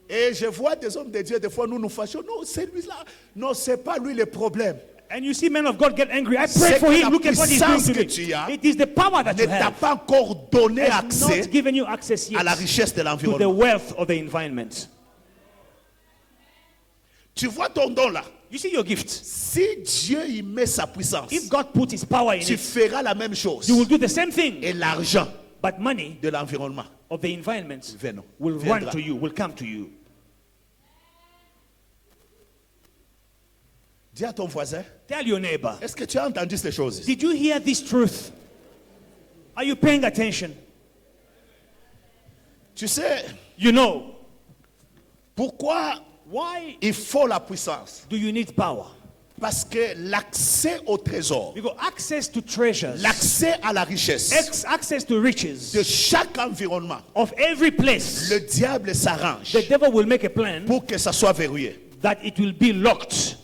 Et je vois des hommes de Dieu, des fois nous nous fâchons. Non, c'est lui-là. Non, c'est pas lui le problème. And you see men of God get angry. I C'est pray for que him. la Look at what he's doing puissance to que me. tu as It is the power that Ne you t'a have. pas encore donné Has accès not given you access yet à la richesse de to the l'environnement. wealth of the environment. Tu vois ton don là. You see your gift. Si Dieu y met sa puissance, If God put his power in tu it, feras la même chose. you will do the same thing. Et l'argent But money de l'environnement of the environment will viendra. run to you, will come to you. Dis à ton voisin, Tell your neighbor, est-ce que tu as entendu ces choses? did you hear this truth? Are you paying attention? Tu sais, You know, pourquoi why il faut la puissance? do you need power? Parce que l'accès au trésor, Because access to treasures, l'accès à la richesse access to riches de chaque environnement, of every place, le diable s'arrange the devil will make a plan pour que ça soit verrouillé. that it will be locked.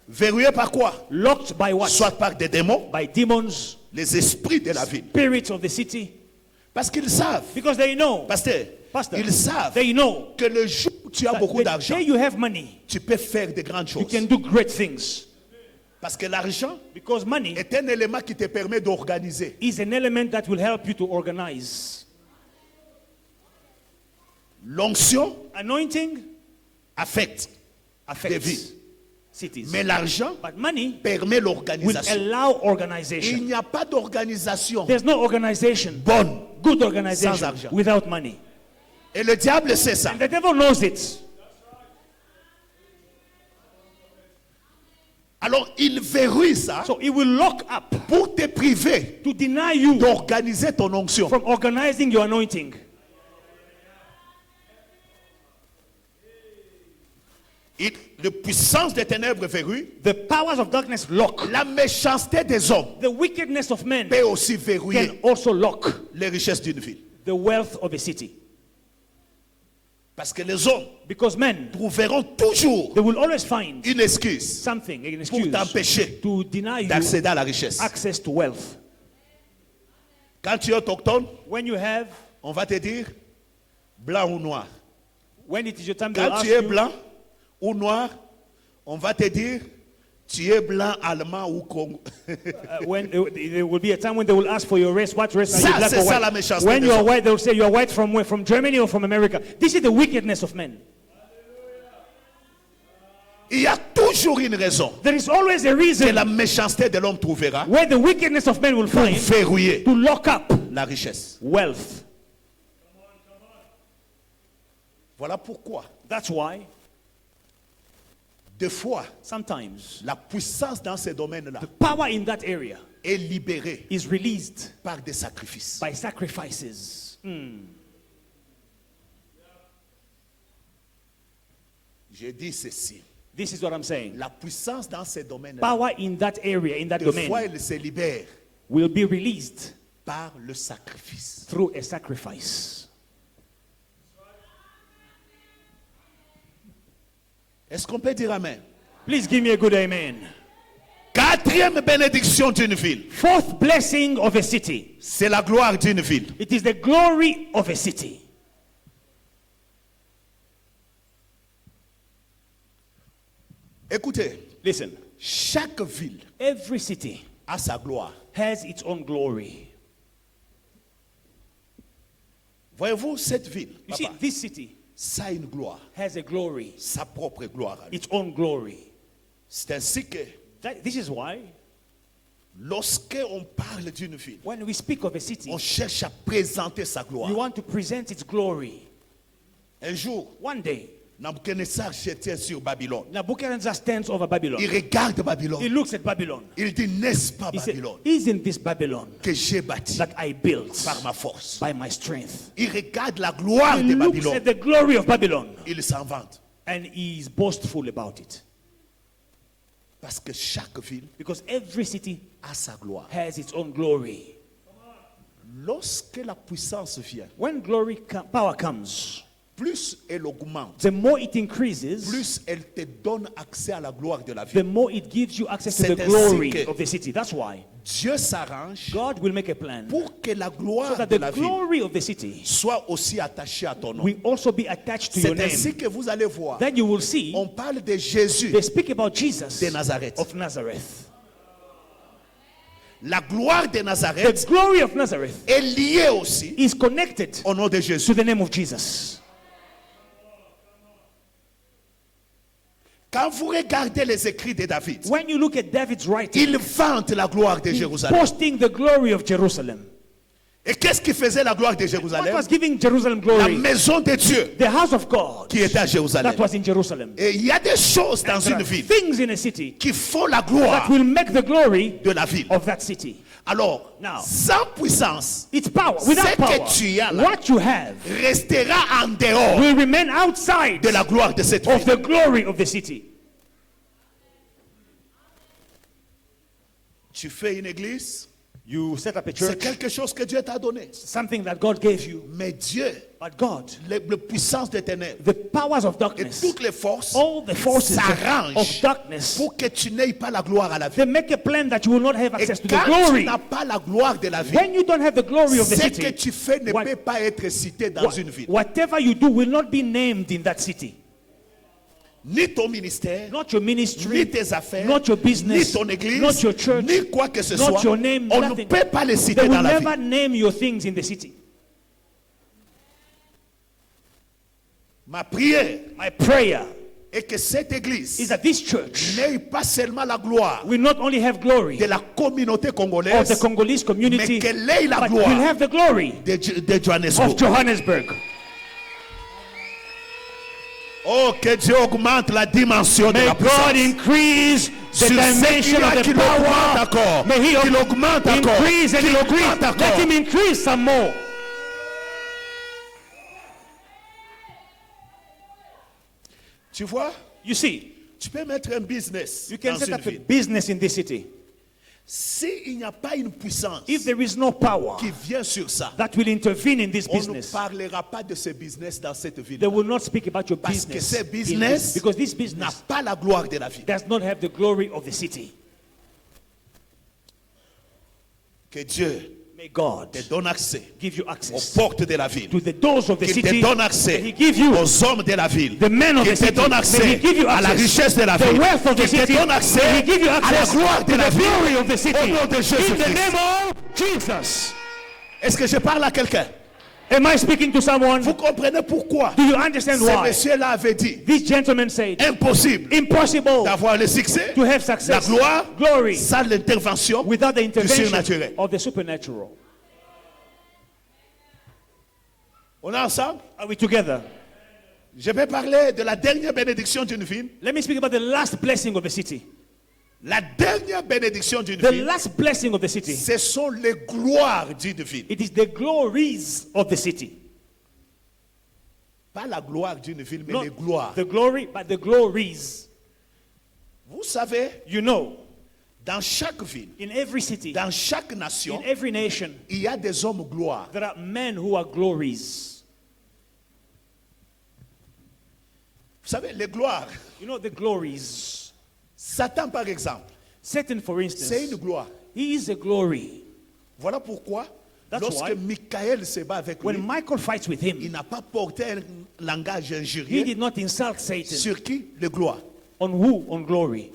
Verrouillé par quoi? Locked by what? Soit par des démons, By demons, les esprits de la ville. spirits of the city. Parce qu'ils savent, Because they know, pasteur, Pastor, ils savent they know que le jour où tu as that beaucoup the d'argent, day you have money, tu peux faire de grandes you choses. can do great things. Parce que l'argent Because money est un élément qui te permet d'organiser. is an element that will help you to organize. L'onction Anointing affecte des vies. affects cities. Mais l'argent But money permet will l'organisation. allow Il organization. n'y a pas d'organisation There's no organization, bonne. good Sans organization, argent. without money. Et le diable sait ça. And the devil knows it. Alors il verrouille ça So he will lock up pour te priver to deny you d'organiser ton onction. from organizing your anointing. La puissance des ténèbres verrouille. The powers of darkness lock. La méchanceté des hommes The wickedness of men peut aussi can verrouiller also lock les richesses d'une ville. the wealth of a city. Parce que les hommes Because men, trouveront toujours they will always find une excuse something, an pour excuse, t'empêcher to deny you d'accéder à la richesse. access to wealth. Quand tu es autochtone, When you have, on va te dire blanc ou noir. when it is your time, they'll Quand ask tu es you, blanc ou noir, on va te dire tu es blanc, allemand ou Congo. when there will be a time when they will ask for your race. What race are Ça, you, black c'est or ça la white? méchanceté When des you are hommes. white, they will say you are white from where? From Germany or from America. This is the wickedness of men. Il y a toujours une raison There is always a que reason la méchanceté de l'homme trouvera where the wickedness of men will pour find verrouiller to lock up la richesse. wealth. Voilà pourquoi, That's why des fois, sometimes la puissance dans ces domaines-là the power in that area est libérée is released par des sacrifices. by sacrifices. J'ai dit ceci. This is what I'm saying. La puissance dans ces domaines-là, Power in that area, in that des fois, domain, elle se libère will be released par le sacrifice. through a sacrifice. Est-ce qu'on peut dire amen? Please give me a good amen. Quatrième bénédiction d'une ville, Fourth blessing of a city. c'est la gloire d'une ville. It is the glory of a city. Écoutez, Listen, chaque ville every city a sa gloire. has its own glory. Voyez-vous, cette ville, You see, papa, this city ça a une gloire, has a glory, sa propre gloire. à lui. its own glory. C'est ainsi que This is why lorsque on parle d'une ville, when we speak of a city, on cherche à présenter sa gloire. we want to present its glory. Un jour, One day, Nabuchodonosor s'était sur Babylone. Nebuchadnezzar stands over Babylon. Il regarde He Babylone. looks at Babylon. Il dit, n'est-ce pas He said, Babylone isn't this Babylon que j'ai bâti that I built par ma force? by my strength? Il regarde la gloire He de looks Babylone. at the glory of Babylon Il s'en vante. and he is boastful about it. Parce que chaque ville Because every city a sa gloire. has its own glory. Lorsque la puissance vient, When power comes, plus elle augmente, the more it increases, plus elle te donne accès à la gloire de la the ville. more it gives you access to C'est the ainsi glory que- of the city. That's why Dieu s'arrange God will make a plan pour que la so gloire that de the la ville glory of the city soit aussi attachée à ton nom. will also be attached to your C'est ainsi name. que vous allez voir. Then you will see On parle de Jésus they speak about Jesus de Nazareth. of Nazareth. La gloire de The Nazareth glory of Nazareth est liée aussi is connected au nom de to Jésus. the name of Jesus. Quand vous regardez les écrits de David, When you look at David's writing, il vante la gloire de Jérusalem. posting the glory of Jerusalem. Et qu'est-ce qui faisait la gloire de What Jérusalem? was giving Jerusalem La glory? maison de Dieu The house of God qui était à Jérusalem. that was in Jerusalem. Et il y a des choses dans There une are ville things in a city qui font la that gloire will make the glory de la ville. of that city. Alors, Now, sans puissance, It's power. Without Ce power, que tu as là what you have restera en dehors will remain outside de la gloire de cette of ville. the glory of the city. Tu fais une église, You set up a c'est church, quelque chose que Dieu t'a donné. something that God gave you. Mais Dieu, But God, la puissance des ténèbres the powers of et darkness, toutes les forces all the forces of s'arrangent darkness, pour que tu n'aies pas la gloire à la vie. they make a plan that you will not have Et access to the quand tu glory. n'as pas la gloire de la vie, When you don't have the glory of the ce que city, tu fais ne what- peut pas être cité dans une ville. whatever you do will not be named in that city. Ni ton ministère, Not your ministry, ni tes affaires, not your ni business, ton église, not your church, ni quoi que ce not soit. your name, On ne nothing. peut pas les They citer will dans la vie. never name your things in the city. Ma prière My prayer est que cette is église that this church n'ait pas seulement la gloire will not only have glory de la communauté of the congolaise, Congolese community, mais qu'elle ait la but will gloire have the glory de of Johannesburg. Johannesburg. Oh, que Dieu augmente la dimension de May la God puissance. increase the Sur ce dimension qu'il y a of qui the l'augmente power. encore, May He qu'il augmente encore, increase and qu'il increase. augmente Let encore. Him increase some more. Tu vois, You see, Tu peux mettre un business you can dans set une up a ville. business in this city. S'il n'y a pas une puissance If there is no power qui vient sur ça, that will intervene in this on ne business, parlera pas de ce business dans cette ville. they will not speak about your Parce que business. ce in business this- because this n'a business pas la gloire de la ville. does not have the glory of the city. Que Dieu May God te donne accès give you aux access portes de la ville. to the doors of the Qu'il te city. donne May accès He give you aux hommes de la ville. the men of Qu'il the te city. donne May He accès give you à la access richesse de la the ville. wealth of the Qu'il te city. donne May accès He give you à la access gloire de to la the ville. glory of the city. Au nom de In the Jésus-Christ. name of Jesus. Est-ce que je parle à quelqu'un? Am I speaking to someone? Vous comprenez pourquoi Do you understand ce why? monsieur-là avait dit This gentleman said, impossible impossible d'avoir le succès, to have la success, gloire, glory, sans l'intervention without the du intervention surnaturel. of the supernatural. On est ensemble? Are we together? Je vais parler de la dernière bénédiction d'une ville. Let me speak about the last blessing of the city. La dernière bénédiction d'une The ville, last blessing of the city. ce sont les gloires d'une ville. It is the glories of the city. Pas la gloire d'une ville, mais Not les gloires. the glory, but the glories. Vous savez, You know, dans chaque ville, in every city, dans chaque nation, in every nation, il y a des hommes gloires. there are men who are glories. Vous savez, les gloires. You know, the glories. Satan, par exemple, Satan, for c'est instance, une gloire. he is a glory. Voilà pourquoi, That's lorsque why Michael se bat avec when lui, Michael fights with il him, n'a pas porté un langage he injurieux. did not insult Satan. Sur qui? Les gloires. On who? On glory.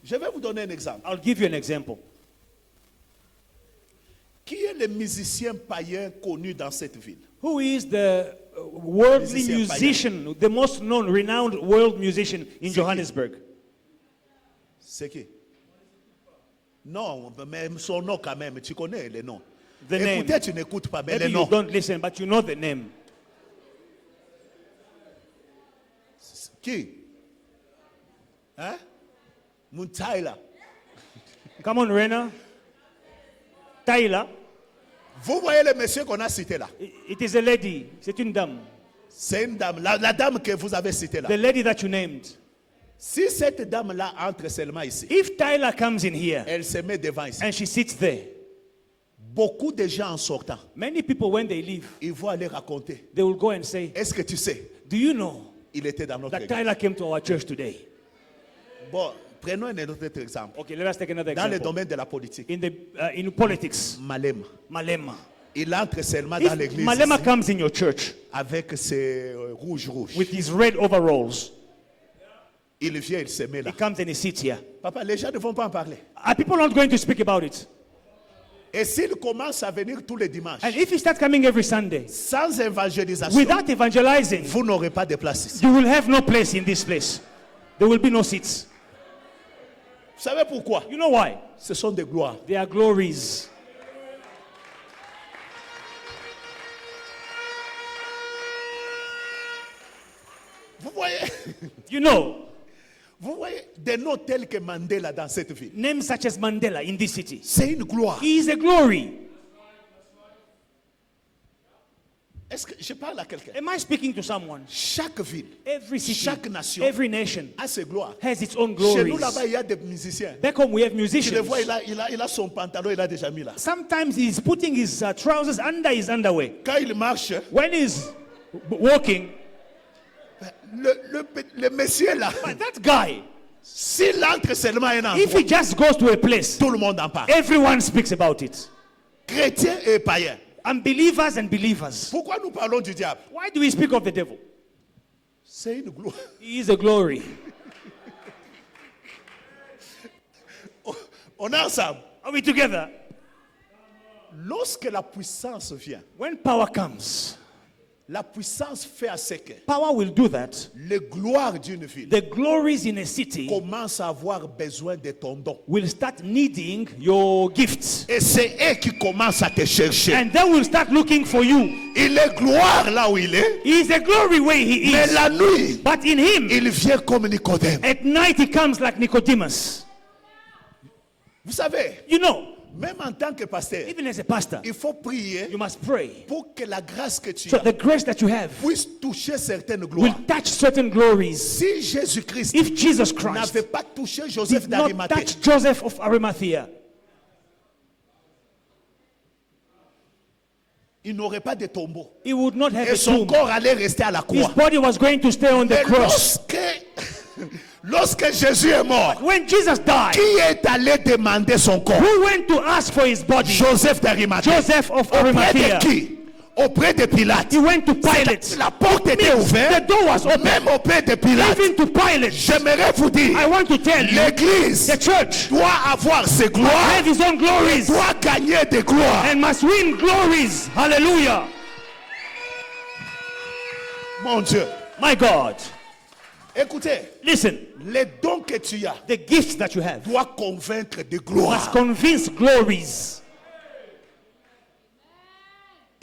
Je vais vous donner un exemple. I'll give you an example. Qui est le musicien païen connu dans cette ville? Who is the worldly Musicien païen. musician, the most known, renowned world musician in qui? Johannesburg? C'est qui? Non, mais son nom quand même, tu connais le nom. The name. Écoutez, tu n'écoutes pas, mais Maybe le you nom. don't listen, but you know the name. Qui? Hein? Muntaila. Come on, Rena. Tyler. Vous voyez le monsieur qu'on a cité là? It is a lady. C'est une dame. C'est une dame, la dame que vous avez citée là. The lady that you named. Si cette dame-là entre seulement ici, If Tyler comes in here elle se met devant ici. and she sits there, Beaucoup de gens en sortant, many people, when they leave, ils vont aller raconter. they will go and say, Est-ce que tu sais, do you know il était dans notre that église. Tyler came to our church today? Bon, prenons un autre exemple. Okay, let us take another Dans le example. domaine de la politique, In politics, Malema, Malema. il entre seulement dans If l'église Malema ici, comes in your church avec ses rouges. with his red overalls, Il vient, il se met là. he comes and he sits here. Papa, les gens ne vont pas en parler. Are people not going to speak about it? Et s'il commence à venir tous les dimanches, And if he starts coming every Sunday sans évangélisation, without evangelizing, vous n'aurez pas de place ici. you will have no place in this place. There will be no seats. Vous savez pourquoi? You know why? Ce sont des gloires. They are glories. Vous voyez, You know, vous voyez des noms tels que Mandela dans cette ville. names such as Mandela in this city. C'est une gloire. He is a glory. Est-ce que je parle à quelqu'un? Am I speaking to someone? Chaque ville Every city, Chaque nation every nation a ses gloires. has its own Chez nous glories. là-bas, il y a des musiciens. Back home, we have Tu le musicians. vois, il a son pantalon, il a déjà mis là. Sometimes he's putting his trousers under his underwear. Quand il marche, When he's walking, le monsieur là, but that guy, s'il entre seulement un if endroit, he just goes to a place, tout le monde en parle. everyone speaks about it. Chrétiens et païens. Unbelievers and believers. Pourquoi nous parlons du diable? Why do we speak of the devil? C'est une gloire. He is a glory. On est ensemble. Are we together? Lorsque la puissance vient, When power comes, la puissance fait à ce que power will do that. les gloires d'une ville The glories in a city commencent à avoir besoin de ton don. will start needing your gifts. Et c'est eux qui commencent à te chercher. And they will start looking for you. Il est gloire là où il est, He is a glory where he mais is. la nuit, But in him, il vient comme Nicodème. at night he comes like Nicodemus. Vous savez, You know, Même en tant que pasteur, even as a pastor, il faut prier you must pray pour que la grâce que tu so as the grace that you have puisse toucher certaines will gloires. touch certain glories. Si Jésus-Christ If Jesus Christ n'avait pas touché Joseph did not d'Arimathée, touch Joseph of Arimathea, il n'aurait pas de tombeau. he would not have Et a son tomb. corps allait rester à la His croix. body was going to stay on the Mais cross. lorsque Jésus est mort, When Jesus died, qui est allé demander son corps? who went to ask for his body? Joseph d'Arimathée. Joseph of Auprès Arimathea. de qui? Auprès de Pilate. He went to Pilate. La porte était The ouverte. door was open. Même auprès de Pilate. Even to Pilate. J'aimerais vous dire, I want to tell you, l'Église the church doit avoir ses must gloires, have his own glories doit gagner des gloires. and must win glories. Hallelujah. Mon Dieu, My God. écoutez, Listen, les dons que tu as the gifts that you have doivent convaincre de must gloire. convince glories.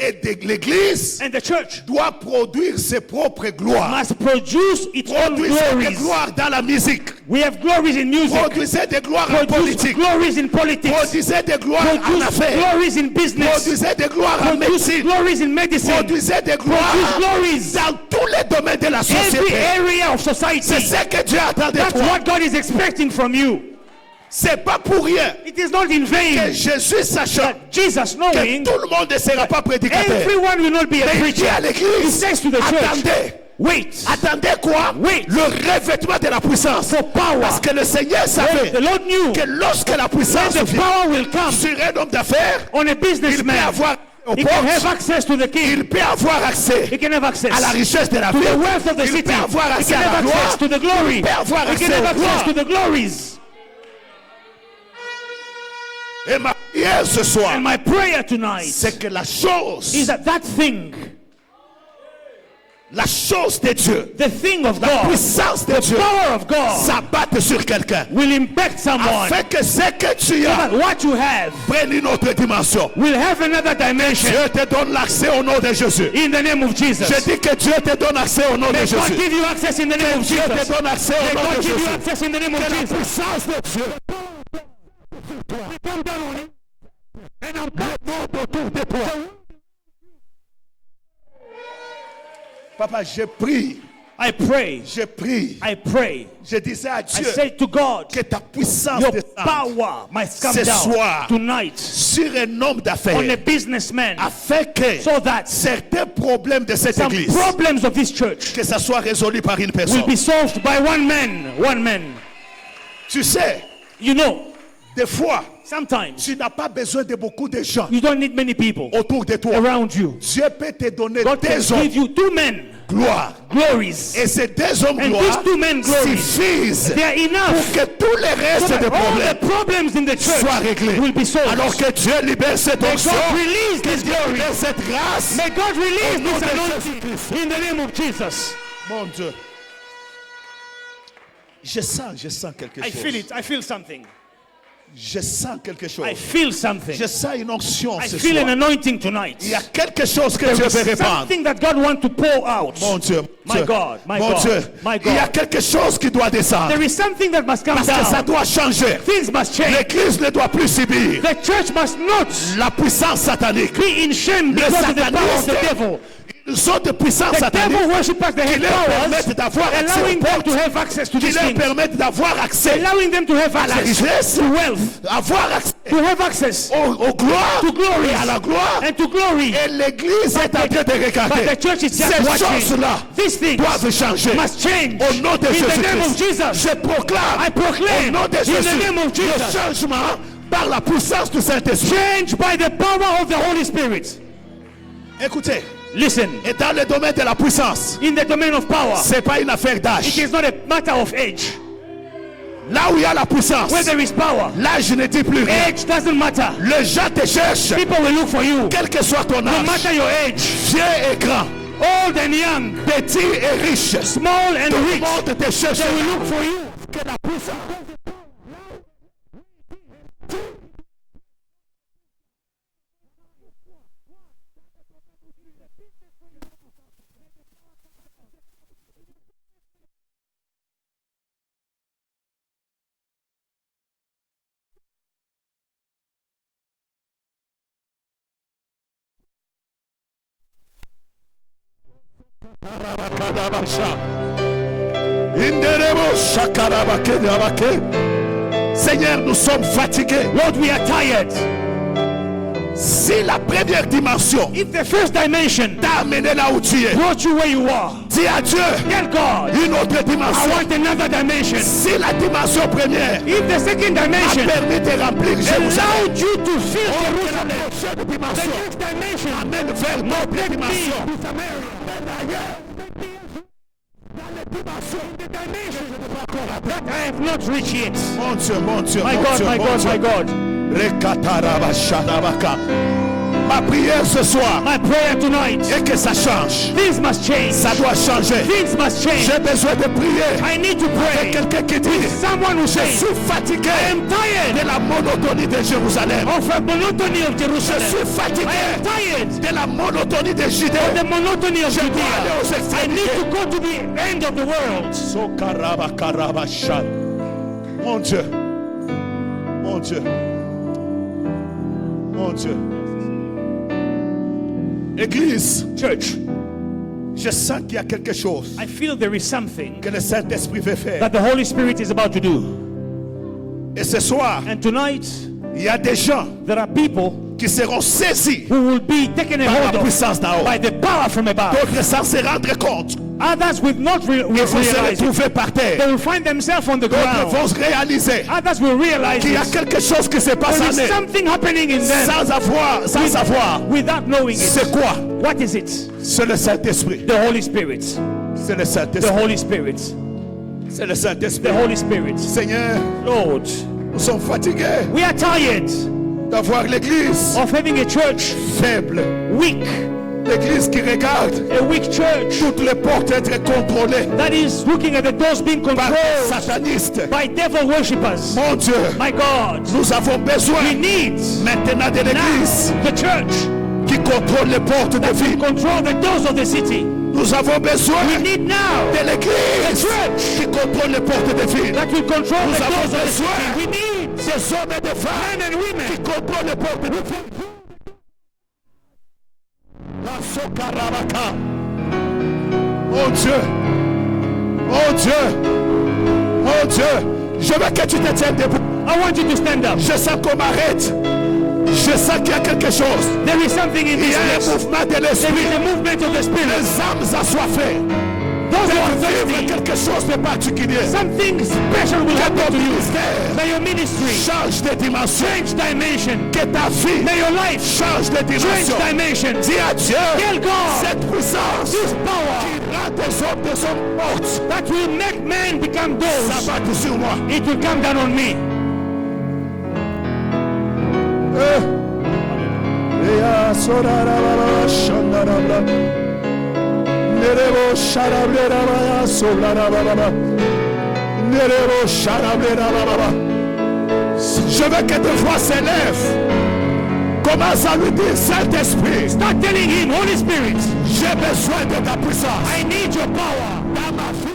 Et l'Église And the church doit produire ses propres gloires. must produce its own Produisez des glories. gloires dans la musique. We have glories in music. Produisez des gloires en Produce politique. glories in politics. Produisez des gloires en Produce affaires. glories in business. Produisez des gloires en Produce médecine. glories in medicine. Produisez des Produce gloires glories dans tous les domaines de la every société. area of C'est society. ce que Dieu attend de That's toi. what God is expecting from you. C'est pas pour rien It is not in que vain Jésus, sachant that Jesus, que knowing tout le monde ne sera pas prédicateur, everyone will not be a mais il dit preacher, à he l'église, says to the church, attendez. wait Attendez quoi? Wait. Le revêtement de la puissance. for power. Parce que le Seigneur savait The Lord knew que lorsque la puissance when the vient power will come sur un homme d'affaires, on a il peut businessman, avoir au he can have porte, access to the king. il peut avoir accès He can have access à la richesse de la to vie, the wealth of the il city. peut avoir He accès can à have la gloire, access to the glory. il peut avoir He can accès have aux access to gloires. the glories. Et ma prière ce soir, And my prayer tonight c'est que la chose is that thing, de Dieu, the thing of la God, puissance de the Dieu, power of God s'abatte sur quelqu'un. will impact someone. Afin que ce que tu So as that what you have prenne une autre dimension. will have another dimension Dieu te donne l'accès au nom de Jésus. in the name of Jesus. Je dis que Dieu te donne accès au nom de May God Jésus. give you access in the name of Dieu te Jesus. donne accès au May nom de God give you Jésus. access in the name of Que la Jesus. puissance de Dieu Come down on it. And I'm monte autour de toi. Papa, je prie, I pray, je prie. I pray. Je disais à I Dieu say to God, que ta puissance your descende power must come ce down soir tonight sur un homme on a d'affaires businessman afin que so that certains problèmes de cette some église, problems of this church que ça soit résolu par une will personne. be solved by one man. One man. Tu sais, You know, des fois, sometimes tu n'as pas besoin de beaucoup de gens you don't need many people autour de toi. around you. Dieu peut te donner God can des hommes give you two men, gloire. glories. Et ces deux hommes And gloire these two men glories, suffisent they are pour enough que tous les so restes that des all the problèmes problems in the church soient réglés. will be solved. Alors que Dieu libère cette May onction, God release this Dieu glory. libère cette grâce. May God release Au nom this de anointing in the name of Jesus. Mon Dieu. Je sens quelque I chose. feel it. I feel something. Je sens quelque chose. I feel something. Je sens une onction I ce feel soir. an anointing tonight. Il y a quelque chose que There Dieu is veut répandre. something that God wants to pour out. Mon Dieu. My Dieu. God, my Mon God, Dieu. my Il y a God. quelque chose qui doit descendre. There is something that must come Parce que ça down. doit changer. Things must change. L'église ne doit plus subir The church must not la puissance satanique. be in shame because of the power of the sataniste devil. Une sorte de puissance The devil satanique worshippers, they qui have leur powers, permettent d'avoir accès allowing aux them portes, to have access to qui these leur things, permettent d'avoir accès allowing them to have à la access richesse, to wealth, avoir accès to have access aux gloires to glory et à la gloire. and to glory. Et l'église est en train de regarder. But the church is just Ces watching. choses-là These things doivent changer. must change Au nom de in the name of Jésus-Christ, Jesus. je proclame I proclaim au nom de in the Jésus name of le Jesus. changement par la puissance du Saint-Esprit. Change by the power of the Holy Spirit. Écoutez, Listen, et dans le domaine de la puissance, in the domain of power, c'est pas une affaire it d'âge. is not a matter of age. Là où il y a la puissance, Where there is power, l'âge ne dit plus rien. age doesn't matter. Les gens te cherchent, People will look for you, quel que soit ton no âge, matter your age, vieux et grand, old and young, petit et riche. small and Tout le rich. monde te cherche. They will look for you. Que la puissance Seigneur, nous sommes fatigués. Lord, we are tired. Si la première dimension If the first dimension t'a amené là où tu es, brought you where you are, dis à Dieu tell God, une autre I dimension. want another dimension. Si la dimension première If the second a dimension permis de remplir Jérusalem, allowed you to fill la Jerusalem, prochaine the dimension next dimension amène vers notre dimension. to Samaria. The dimension That I have not reached yet. Mon Dieu, mon Dieu, My mon God, Dieu, my mon God, Dieu. my God. Rekatarabashanabaka. Ma prière ce soir My prayer tonight, est que ça change. things must change. Ça doit changer. Things must change. J'ai besoin de prier. I need to Avec pray. quelqu'un qui dit, Someone who je says, suis fatigué I am tired de la monotonie de Jérusalem. of the monotony of Je Jerusalem. suis I am fatigué tired de la monotonie de Judée. of the monotony of Je dois aller aux Judea. I need extrémités. to go to the end of the world. Sokarabakarabashan. Mon Dieu, mon Dieu, mon Dieu. Église, Church, je sens qu'il y a quelque chose I feel there is something que le Saint-Esprit veut faire. that the Holy Spirit is about to do. Et ce soir, And tonight, il y a des gens there are people qui seront saisis who will be taken a par hold la of puissance d'en haut. by the power from above. D'autres sans se rendre compte. Others will not Ils vont se realize it. retrouver par terre. They will find themselves on the D'autres ground. vont se réaliser Others will realize qu'il y a it. quelque chose qui se passe There en is eux. something happening in them Sans savoir. without knowing C'est it. quoi? What is it? C'est le Saint-Esprit. The Holy Spirit. C'est le The Saint-Esprit. Holy Spirit. C'est le The Saint-Esprit. Holy Spirit. Seigneur, Lord, nous sommes fatigués we are tired d'avoir l'église of having a church faible. weak, L'église qui regarde a weak church toutes les portes être contrôlées that is looking at the doors being par des controlled satanistes. by devil worshippers. Mon Dieu, My God, nous avons besoin we need maintenant de now l'église the church qui contrôle les portes de that vie. will control the doors of the city. Nous avons besoin We need now de the l'église church qui contrôle les portes de vie. that will control Nous the avons doors of the besoin city. We need des hommes et des femmes men and qui women contrôlent les portes de vie. La Sokarabaka. Mon Dieu, mon Dieu, mon Dieu, je veux que tu te tiennes debout. I want you to stand up. Je sens qu'on m'arrête. Je sens qu'il y a quelque chose. There is something in Il y this a un place. mouvement de There l'esprit. is a movement of the Spirit. Les âmes assoiffées. Those who are Vivre thirsty, quelque chose de particulier. something special will Que happen ton to you. ministère May your ministry change de dimension. change dimension. Que ta vie May your life change de change dimension. dimension. Dis à Dieu, Tell God cette puissance this power qui rend des hommes morts, that will make men become ça those. va tout sur moi. It will come down on me. Je veux que tes voix s'élèvent. Commence à lui dire, Saint-Esprit, Start telling him, Holy Spirit, j'ai besoin de ta puissance I need your power dans ma vie.